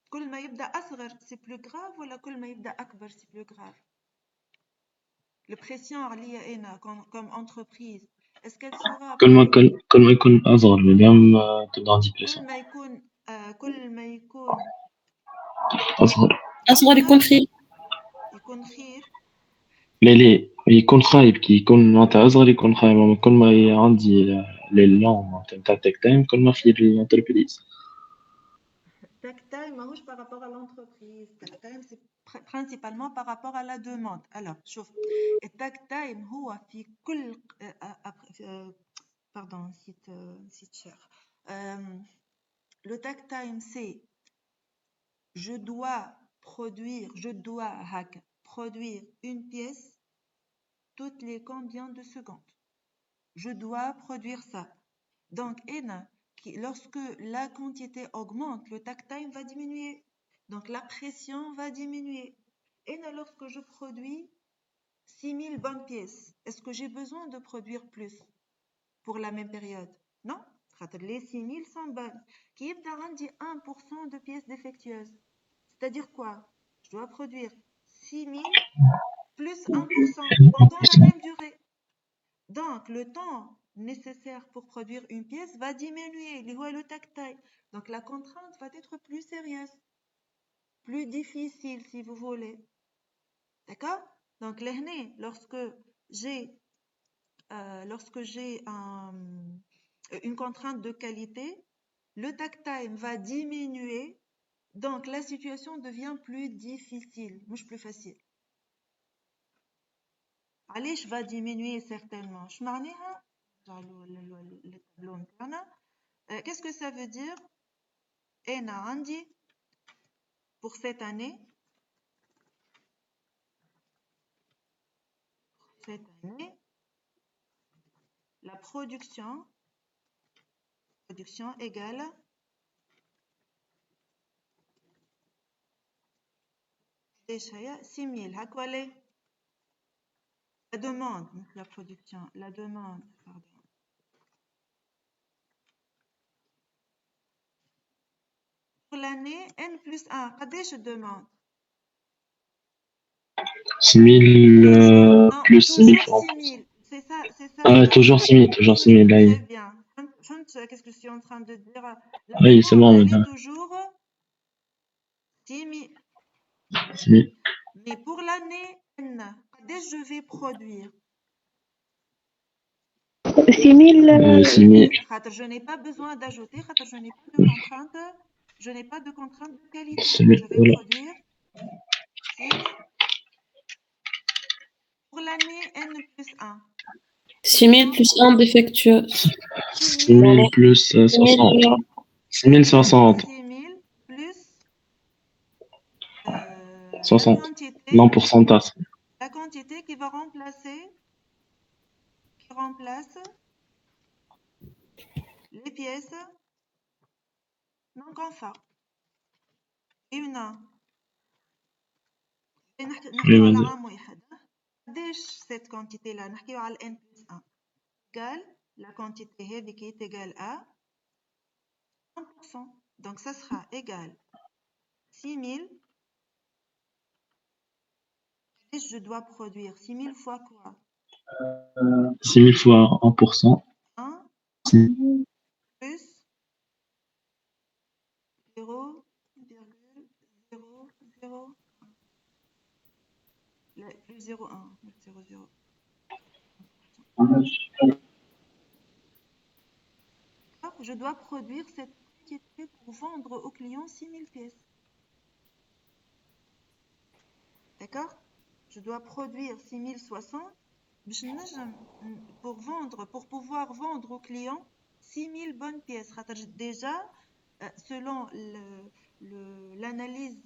كل ما يبدأ أصغر c'est plus grave ولا كل ما يبدأ أكبر c'est plus grave? Le pression عليا أنا comme entreprise, est-ce qu'elle sera
كل ما يكون أصغر مادام تبدا عندي بريسيون
كل ما يكون
أصغر يكون خير.
يكون خير.
لا يكون خايب كي يكون معناتها أصغر يكون خايب كل ما عندي لي لون معناتها نتاع تك تايم كل ما خير للانتربريز.
Tactile ماهوش par rapport à l'entreprise. Tactile c'est principalement par rapport à la demande. Alors شوف التاكتايم هو في كل pardon site cher. Le tactime c'est je dois produire une pièce toutes les combien de secondes? Je dois produire ça. Donc lorsque la quantité augmente, le tactime va diminuer. Donc la pression va diminuer. Et lorsque je produis 6000 bonnes pièces, est-ce que j'ai besoin de produire plus pour la même période? Non. Les 6000 sont bonnes. Qui est dit 1% de pièces défectueuses. C'est-à-dire quoi? Je dois produire 6000 plus 1% pendant la même durée. Donc le temps nécessaire pour produire une pièce va diminuer, le tactile. Donc la contrainte va être plus sérieuse, plus difficile si vous voulez. D'accord? Donc lorsque j'ai une contrainte de qualité, le tactile va diminuer, donc la situation devient plus difficile, plus facile. علاش va diminuer certainement? شو معناها؟ le tableau نتاعنا. Qu'est-ce que ça veut dire? أنا عندي pour cette année la production égale ايش هي 6000 هاك ولا la demande pardon. Pour l'année N plus 1 قداش demande
6000
Non,
plus 6000
toujours
francs.
6000. C'est ça, c'est ça.
Ah, toujours 6000, toujours 6000. Là,
Très bien. Qu'est-ce que je suis en train de dire? La
oui, c'est
demande,
bon,
elle est
madame.
toujours 6000.
6000.
Mais pour l'année N, dès je vais produire
6000
6000.
Je n'ai pas besoin d'ajouter, je n'ai pas de contrainte, je n'ai pas de contrainte de qualité.
6000.
Je vais
Voilà.
produire 6000 pour l'année N plus 1.
6000 plus 1 défectueuse.
6000 plus 60. 6060.
6000 plus
60. Non, pourcentage.
la quantité qui va remplacer, qui remplace les pièces non conformes. Une.
Oui, madame.
قداش cette quantité là نحكيو على n plus 1 égale la quantité هذه qui est égale à 1%. Donc ça sera égal 6000. Qu'est-ce que je dois produire? 6000 fois quoi?
6000 fois 1%.
1 plus 0,001. Plus 0,1. 0,0. Je dois produire cette quantité pour vendre au client 6000 pièces. D'accord? Je dois produire 6060 pour pouvoir vendre au client 6000 bonnes pièces. Déjà, selon l'analyse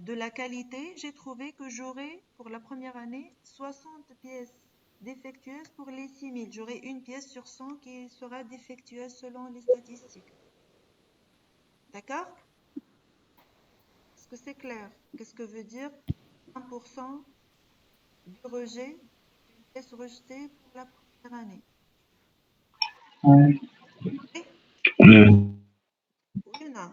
de la qualité, j'ai trouvé que j'aurai pour la première année 60 pièces défectueuses pour les 6000. J'aurai une pièce sur 100 qui sera défectueuse selon les statistiques. D'accord? Est-ce que c'est clair? Qu'est-ce que veut dire 1% de rejet, une pièce rejetée pour la première année?
Oui,
Oui ou non?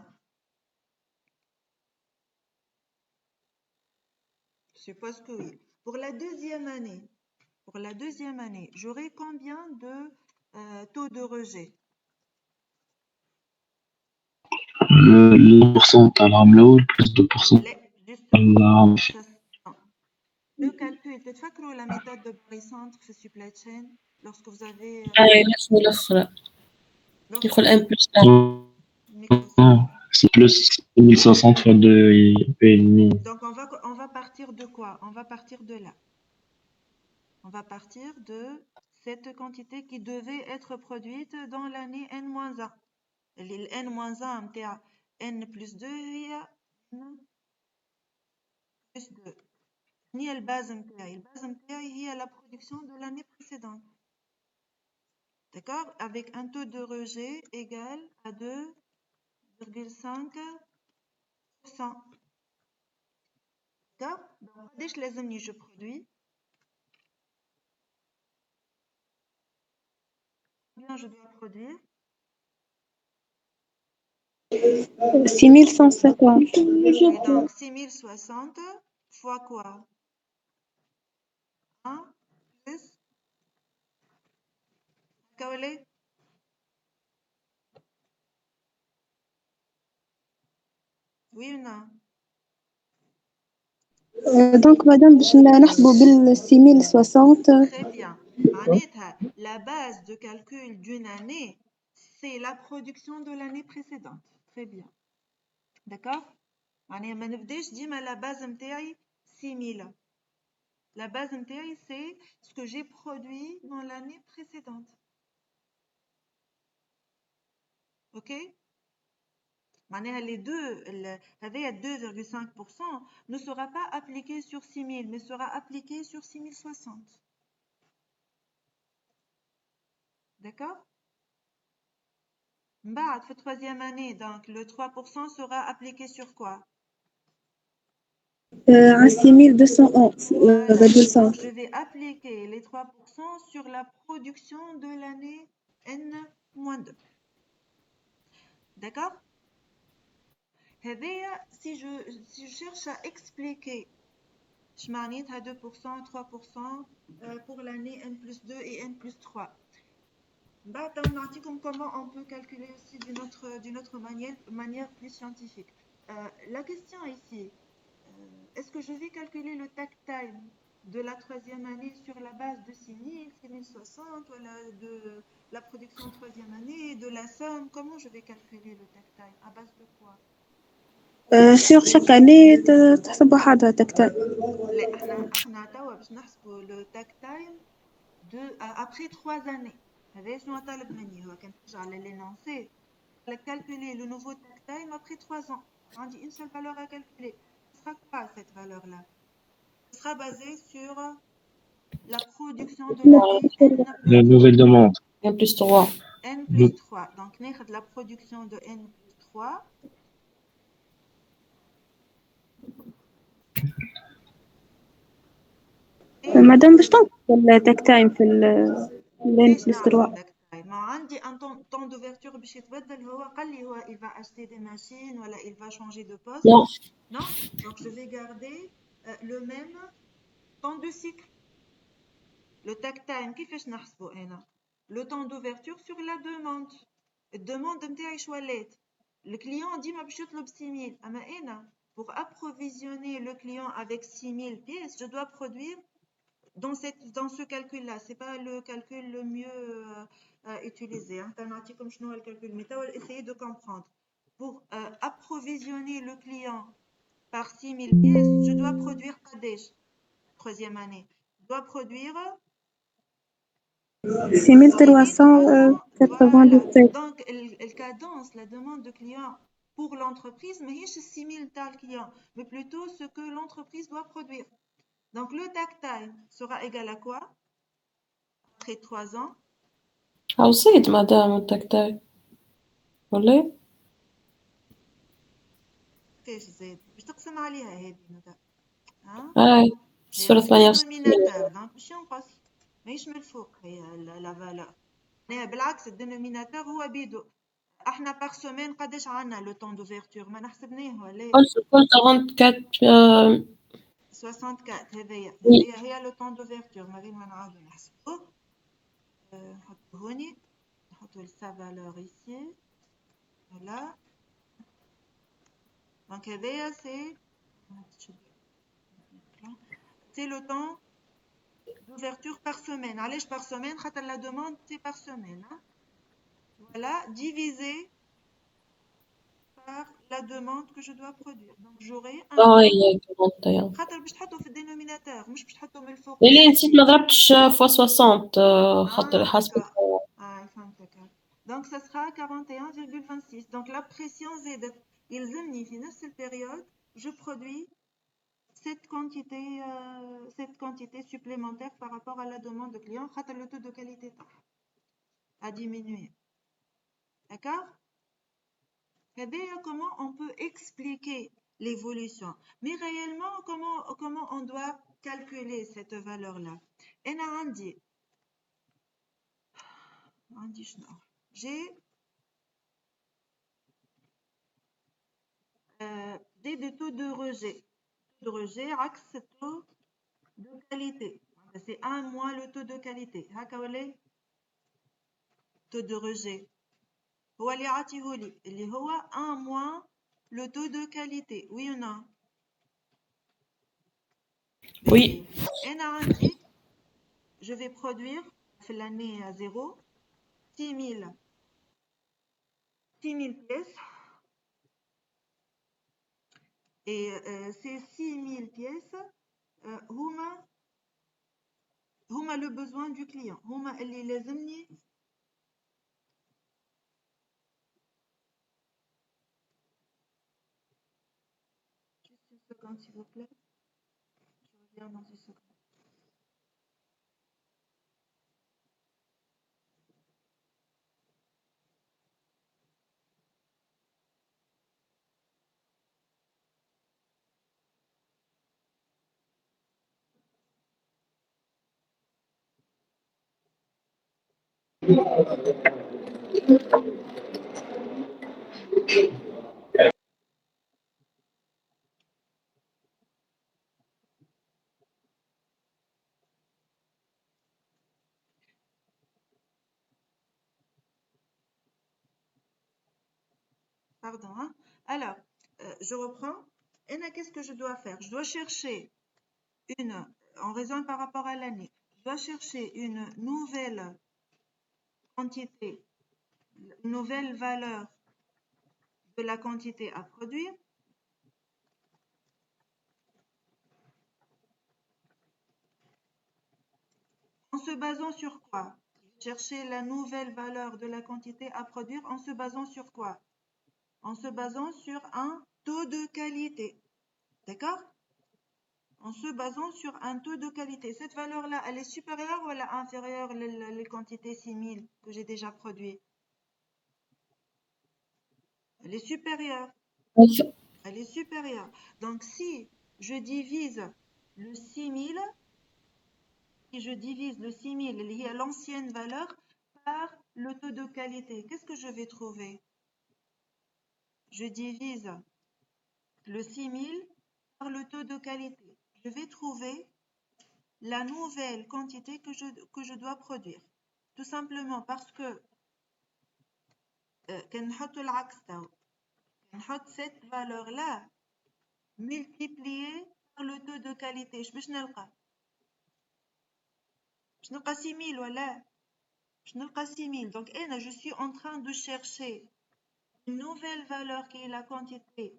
Je suppose que oui. Pour la deuxième année, j'aurai combien de taux de rejet?
le pourcentage العام plus 2%.
Justement, le calcul, تتفكروا la méthode de barycentre في supply chain lorsque vous avez
نحن الأخرى يدخل ان بلس ان.
C'est plus 1560 fois 2,5.
Donc on va partir de quoi? On va partir de là. On va partir de cette quantité qui devait être produite dans l'année N-1. N-1 متاع N plus 2 هي N plus 2. هي الباز متاعي هي la production de l'année précédente. D'accord? Avec un taux de rejet égal à 2,5%. D'accord? Donc, قداش لازمني je produis? Combien je dois produire?
6150.
Et donc 6060 fois quoi? 1 plus كولي. Oui ou non?
دونك مادام باش نحسبوا بال 6060.
Très bien. معناتها la base de calcul d'une année, c'est la production de l'année précédente. Très bien. D'accord? معناها ما نبداش ديما la base نتاعي 6000. La base نتاعي c'est ce que j'ai produit dans l'année précédente. OK? معناها les deux, هذايا 2,5% ne sera pas appliqué sur 6000 mais sera appliqué sur 6060. D'accord? بعد في troisième année, donc le 3% sera appliqué sur quoi?
À 6211.
Voilà. Je vais appliquer les 3% sur la production de l'année N-2. D'accord? Si je cherche à expliquer je معناتها 2%, 3% pour l'année N+2 et N+3. Bah, comment on peut calculer aussi d'une autre manière plus scientifique. La question ici, est-ce que je vais calculer le takt time de la troisième année sur la base de 6000, 6060, voilà, de la production de troisième année, de la somme? Comment je vais calculer le takt time? À base de quoi?
sur chaque année تحسب وحدها تكتب.
لا احنا توا باش نحسبوا le takt time après 3 années. هذا شنو طالب مني هو كان ترجع للينونسي calculer le nouveau takt time après 3 ans. On dit une seule valeur à calculer. Ce sera quoi cette valeur-là? Ce sera basé sur la production de l'année
La nouvelle demande.
N+3.
N+3. Donc, ناخذ la production de N+3.
مادام باش تنقص التاك تايم في N+3.
ما عندي un temps d'ouverture باش يتبدل هو قال لي هو il va acheter des machines ولا il va changer de poste. Non. Donc je vais garder le même temps de cycle. Le takt time كيفاش نحسبه انا؟ Le temps d'ouverture sur la demande. الدوموند نتاعي شو ولات؟ الكليون ديما باش يطلب 6000 اما انا pour approvisionner le client avec 6000 pièces, je dois produire dans ce calcul-là. C'est pas le calcul le mieux utilisé. Comme je le calcul, mais essayez de comprendre. Pour approvisionner le client par 6000 pièces, je dois produire pas déjà. Troisième année. Je dois produire
6397.
Donc, la cadence, la demande de client pour l'entreprise, mais c'est 6000 tal clients, mais plutôt ce que l'entreprise doit produire. Donc, le takt time sera égal à quoi? Après 3 ans.
أو زيد مادام التاك تايم ولا؟
كيفاش زيد؟ باش تقسم عليها هذه ندى.
صفر 68.
دونك باش ينقص ماهيش من الفوق هي لا فالور. بالعكس الدينوميناتور هو بيدو. احنا بار سومين قداش عندنا لو طون دوفيرتور ما نحسبناه ولا؟
كل 44.
64 هي لو طون دوفيرتور ما غير ما نعاودو نحسبوه. نحطو هوني نحطو سا فالور ici. Voilà. Donc c'est le temps d'ouverture par semaine. Allez, par semaine, la demande c'est par semaine. Hein? Voilà, divisé par la demande que je dois produire. Donc j'aurai un. خاطر باش تحطو في الدينوميناتور مش باش تحطو من الفوق.
اللي نسيت ما ضربتش فوا 60 خاطر حسب.
فهمتك. Donc ça sera 41,26. Donc la pression زادت. يلزمني في نفس البيريود je produis cette quantité supplémentaire par rapport à la demande de client. Le taux de qualité a diminué. D'accord? Comment on peut expliquer l'évolution? Mais réellement, comment on doit calculer cette valeur-là? J'ai des taux de rejet. De rejet, axe taux de qualité. C'est 1 moins le taux de qualité. Taux de rejet. هو اللي عطيهولي اللي هو 1 moins le taux de qualité. Oui ou non?
Oui.
Je vais produire l'année à 0 6000 pièces. Et ces 6000 pièces, هما le besoin du client. هما اللي لازمني s'il vous plaît. Je reviens dans une seconde. Pardon, hein. Alors, je reprends. Et là, qu'est-ce que je dois faire? Je dois chercher en raison par rapport à l'année, je dois chercher une nouvelle quantité, une nouvelle valeur de la quantité à produire. En se basant sur quoi? Chercher la nouvelle valeur de la quantité à produire en se basant sur quoi? En se basant sur un taux de qualité. D'accord? En se basant sur un taux de qualité. Cette valeur-là, elle est supérieure ou elle est inférieure les quantités 6000 que j'ai déjà produites? Elle est supérieure. Elle est supérieure. Donc, si je divise le 6000, si je divise le 6000 lié à l'ancienne valeur par le taux de qualité, qu'est-ce que je vais trouver? Je divise le 6000 par le taux de qualité. Je vais trouver la nouvelle quantité que je dois produire. Tout simplement parce que cette valeur-là multipliée par le taux de qualité. Je نلقى 6000 ولا je نلقى 6000. Donc je suis en train de chercher une nouvelle valeur qui est la quantité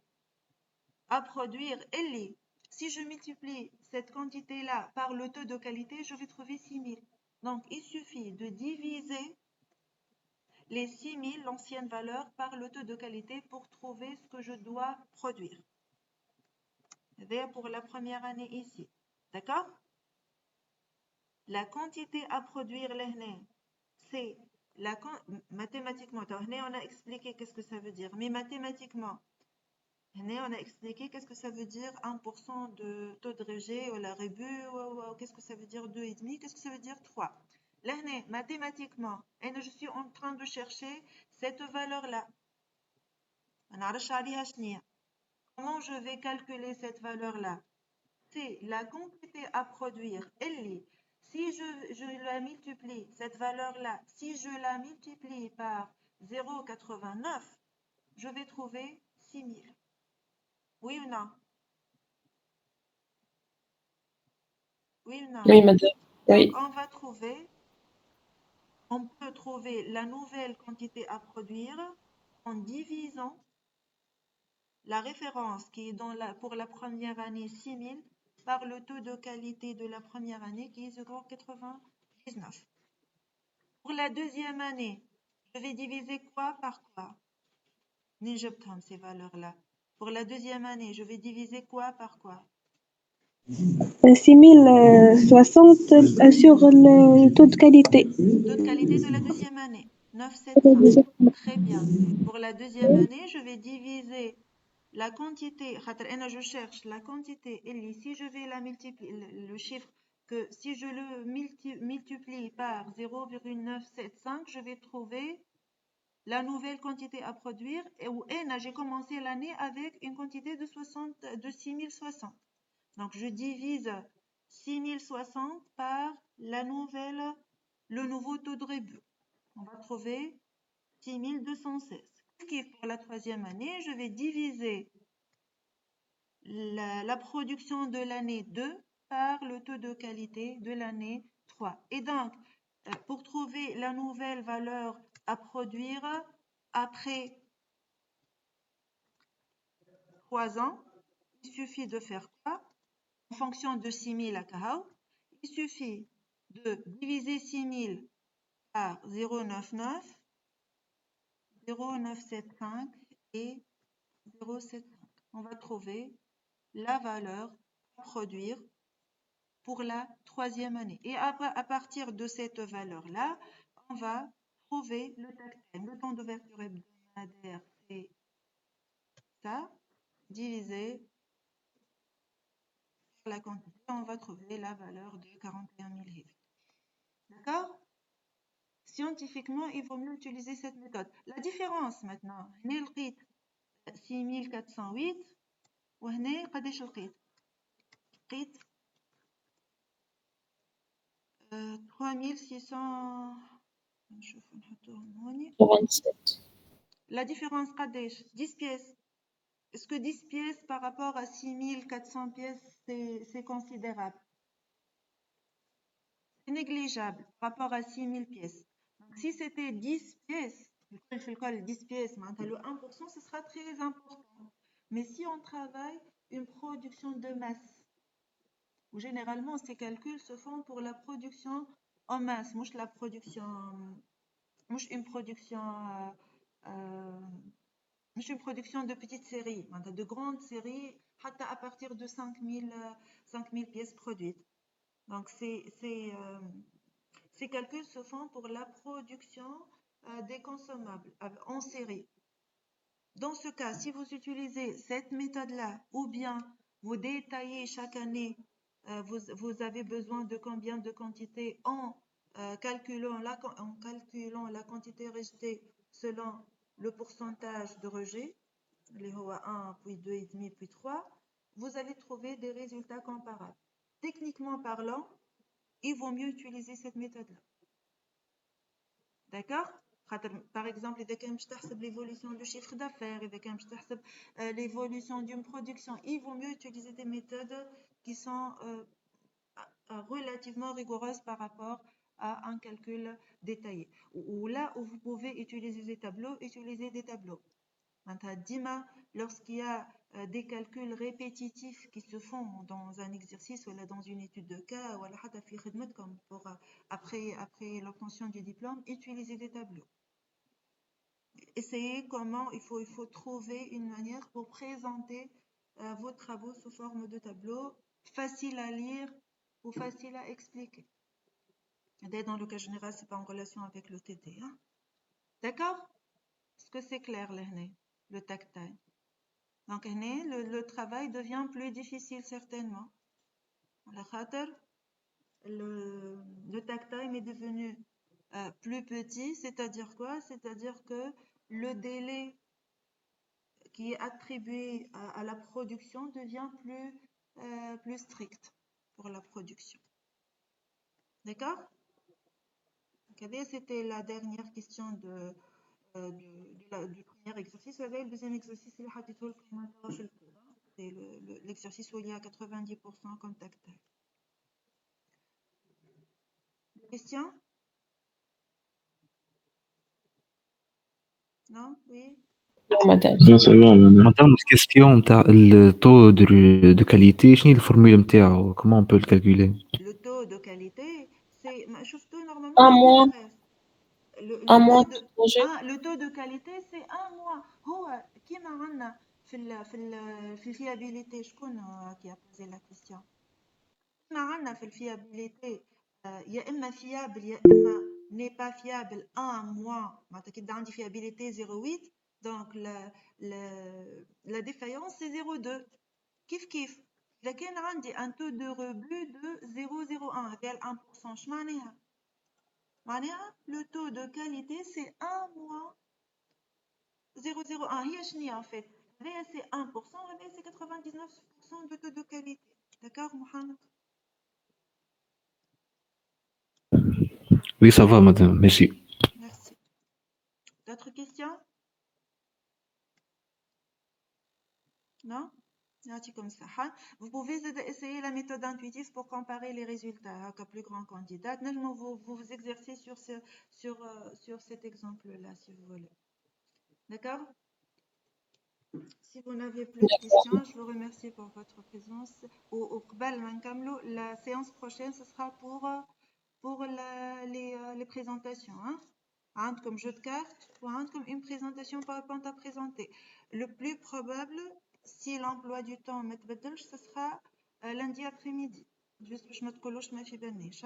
à produire. Et si je multiplie cette quantité-là par le taux de qualité, je vais trouver 6000. Donc il suffit de diviser les 6000, l'ancienne valeur, par le taux de qualité pour trouver ce que je dois produire. C'est pour la première année ici. D'accord? La quantité à produire, c'est mathématiquement. On a expliqué qu'est-ce que ça veut dire. Mais mathématiquement, on a expliqué qu'est-ce que ça veut dire 1% de taux de rejet ou la rébut, qu'est-ce que ça veut dire 2,5, qu'est-ce que ça veut dire 3. Là, mathématiquement, je suis en train de chercher cette valeur-là. Comment je vais calculer cette valeur-là? C'est la quantité à produire. Si je la multiplie, cette valeur-là, si je la multiplie par 0,89, je vais trouver 6000. Oui ou non? Oui ou non?
Oui, madame. Oui.
Donc, on peut trouver la nouvelle quantité à produire en divisant la référence qui est pour la première année 6000 par le taux de qualité de la première année qui est 0,99. Pour la deuxième année, je vais diviser quoi par quoi? Comme ces valeurs-là. Pour la deuxième année, je vais diviser quoi par quoi?
6060 sur le taux de qualité.
Le taux de qualité de la deuxième année, 975. Très bien. Pour la deuxième année, je vais diviser la quantité, je cherche la quantité, et si je vais la multiplier, le chiffre, que si je le multiplie par 0,975, je vais trouver la nouvelle quantité à produire. Et j'ai commencé l'année avec une quantité de 6060. Donc, je divise 6060 par le nouveau taux de rébut. On va trouver 6216. Pour la troisième année, je vais diviser la production de l'année 2 par le taux de qualité de l'année 3. Et donc, pour trouver la nouvelle valeur à produire après 3 ans, il suffit de faire quoi? En fonction de 6000 à Kahao, il suffit de diviser 6000 par 0,99, 0,975 et 0,75. On va trouver la valeur à produire pour la troisième année. Et à partir de cette valeur-là, on va trouver le takt-time. Le temps d'ouverture hebdomadaire, c'est ça, divisé par la quantité. On va trouver la valeur de 41 000 livres. D'accord? Scientifiquement, il vaut mieux utiliser cette méthode. La différence maintenant, هنا لقيت 6408 وهنا قداش لقيت 3600. نشوف نحطوهم هوني
87.
La différence قداش 10 pièces. Est-ce que 10 pièces par rapport à 6400 pièces, c'est considérable? C'est négligeable par rapport à 6000 pièces. Donc, si c'était 10 pièces, 10 pièces, le 1%, ce sera très important. Mais si on travaille une production de masse, où généralement ces calculs se font pour la production en masse, مش la production, مش une production, مش une production de petites séries, de grandes séries, à partir de 5000 pièces produites. Donc ces calculs se font pour la production des consommables en série. Dans ce cas, si vous utilisez cette méthode-là, ou bien vous détaillez chaque année, vous avez besoin de combien de quantité en calculant la quantité rejetée selon le pourcentage de rejet, les 1, puis 2, et demi, puis 3, vous allez trouver des résultats comparables. Techniquement parlant, il vaut mieux utiliser cette méthode-là. D'accord? Par exemple, إذا كان باش تحسب l'évolution du chiffre d'affaires, إذا كان باش تحسب l'évolution d'une production, il vaut mieux utiliser des méthodes qui sont relativement rigoureuses par rapport à un calcul détaillé. Ou là où vous pouvez utiliser des tableaux, utilisez des tableaux. Dima, lorsqu'il y a des calculs répétitifs qui se font dans un exercice ou là dans une étude de cas, ou comme pour après l'obtention du diplôme, utilisez des tableaux. Essayez comment il faut trouver une manière pour présenter vos travaux sous forme de tableaux, facile à lire ou facile à expliquer. Dans le cas général, c'est pas en relation avec le TD. Hein? D'accord? Est-ce que c'est clair, le tactile? Donc, le travail devient plus difficile certainement. Le tactile est devenu plus petit, c'est-à-dire quoi? C'est-à-dire que le délai qui est attribué à la production devient plus strict pour la production. D'accord? C'était la dernière question du premier exercice. Le deuxième exercice, c'est l'exercice où il y a 90% comme tactile. Question? Non? Oui?
Non, madame.
Non, ça va, madame.
Madame, question نتاع le taux de qualité شنو هي الفورمule نتاعو comment on peut le calculer?
Le taux de qualité, c'est normalement
Un
ça
mois.
t'intéresse.
Un mois de projet.
Le taux de qualité c'est un mois. هو كيما عندنا في الفيابيليتي شكون qui a posé la question؟ كيما عندنا في الفيابيليتي يا اما fiable يا اما n'est pas fiable un mois. معناتها كي عندي fiabilité 0.8 donc la défaillance c'est 0.2. كيف إذا كان عندي un taux de rebut de 0,01 égale 1%. شو معناها؟ معناها le taux de qualité c'est 1 mois 0,01. هي شنيا en fait؟ هذايا c'est 1%, هذايا c'est 99% de taux de qualité. D'accord, Mohamed?
Oui, ça va, madame, merci.
Merci. D'autres questions? Non? Comme ça. Vous pouvez essayer la méthode intuitive pour comparer les résultats avec un plus grand candidat. Vous exercez sur cet exemple-là, si vous voulez. D'accord? Si vous n'avez plus de questions, je vous remercie pour votre présence. La séance prochaine, ce sera pour les présentations. Hein? Comme jeu de cartes ou comme une présentation PowerPoint à présenter. Le plus probable, si l'emploi du temps ne تبدلش, ce sera lundi après-midi. Juste باش ما تقولوش ما في بالنيش.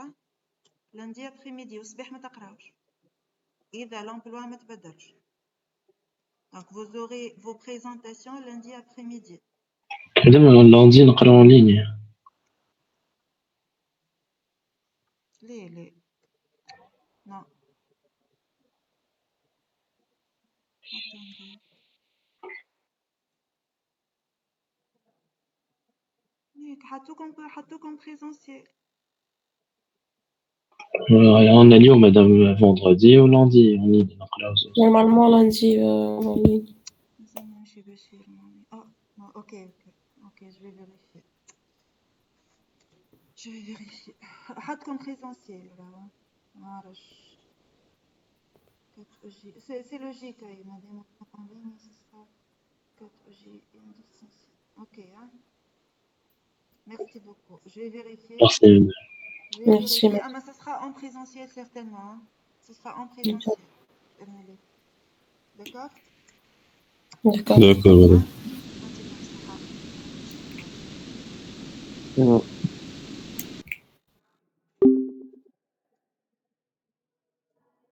Lundi après-midi والصباح ما تقراوش. إذا l'emploi ما تبدلش. Donc vous aurez vos présentations lundi après-midi.
Madame, lundi نقرا en ligne.
ليه non. Attendez. حطوكم présentiel.
On a اليوم madame vendredi ou lundi on est نقراو زوج.
Normalement, lundi, en ligne.
ماشي بشير مامي. اوكي je vais vérifier. Je vais vérifier. حط comme présentiel là. معرفش. 4G. C'est logique, il m'a dit en ligne, ce sera 4G et en distanciel. Ok, hein. Merci beaucoup. Je vais vérifier.
Merci.
Je vais
Merci,
vérifier.
madame.
Ah, mais ça sera en présentiel certainement. Hein. Ce sera en présentiel. D'accord?
D'accord.
D'accord, madame.
Hein.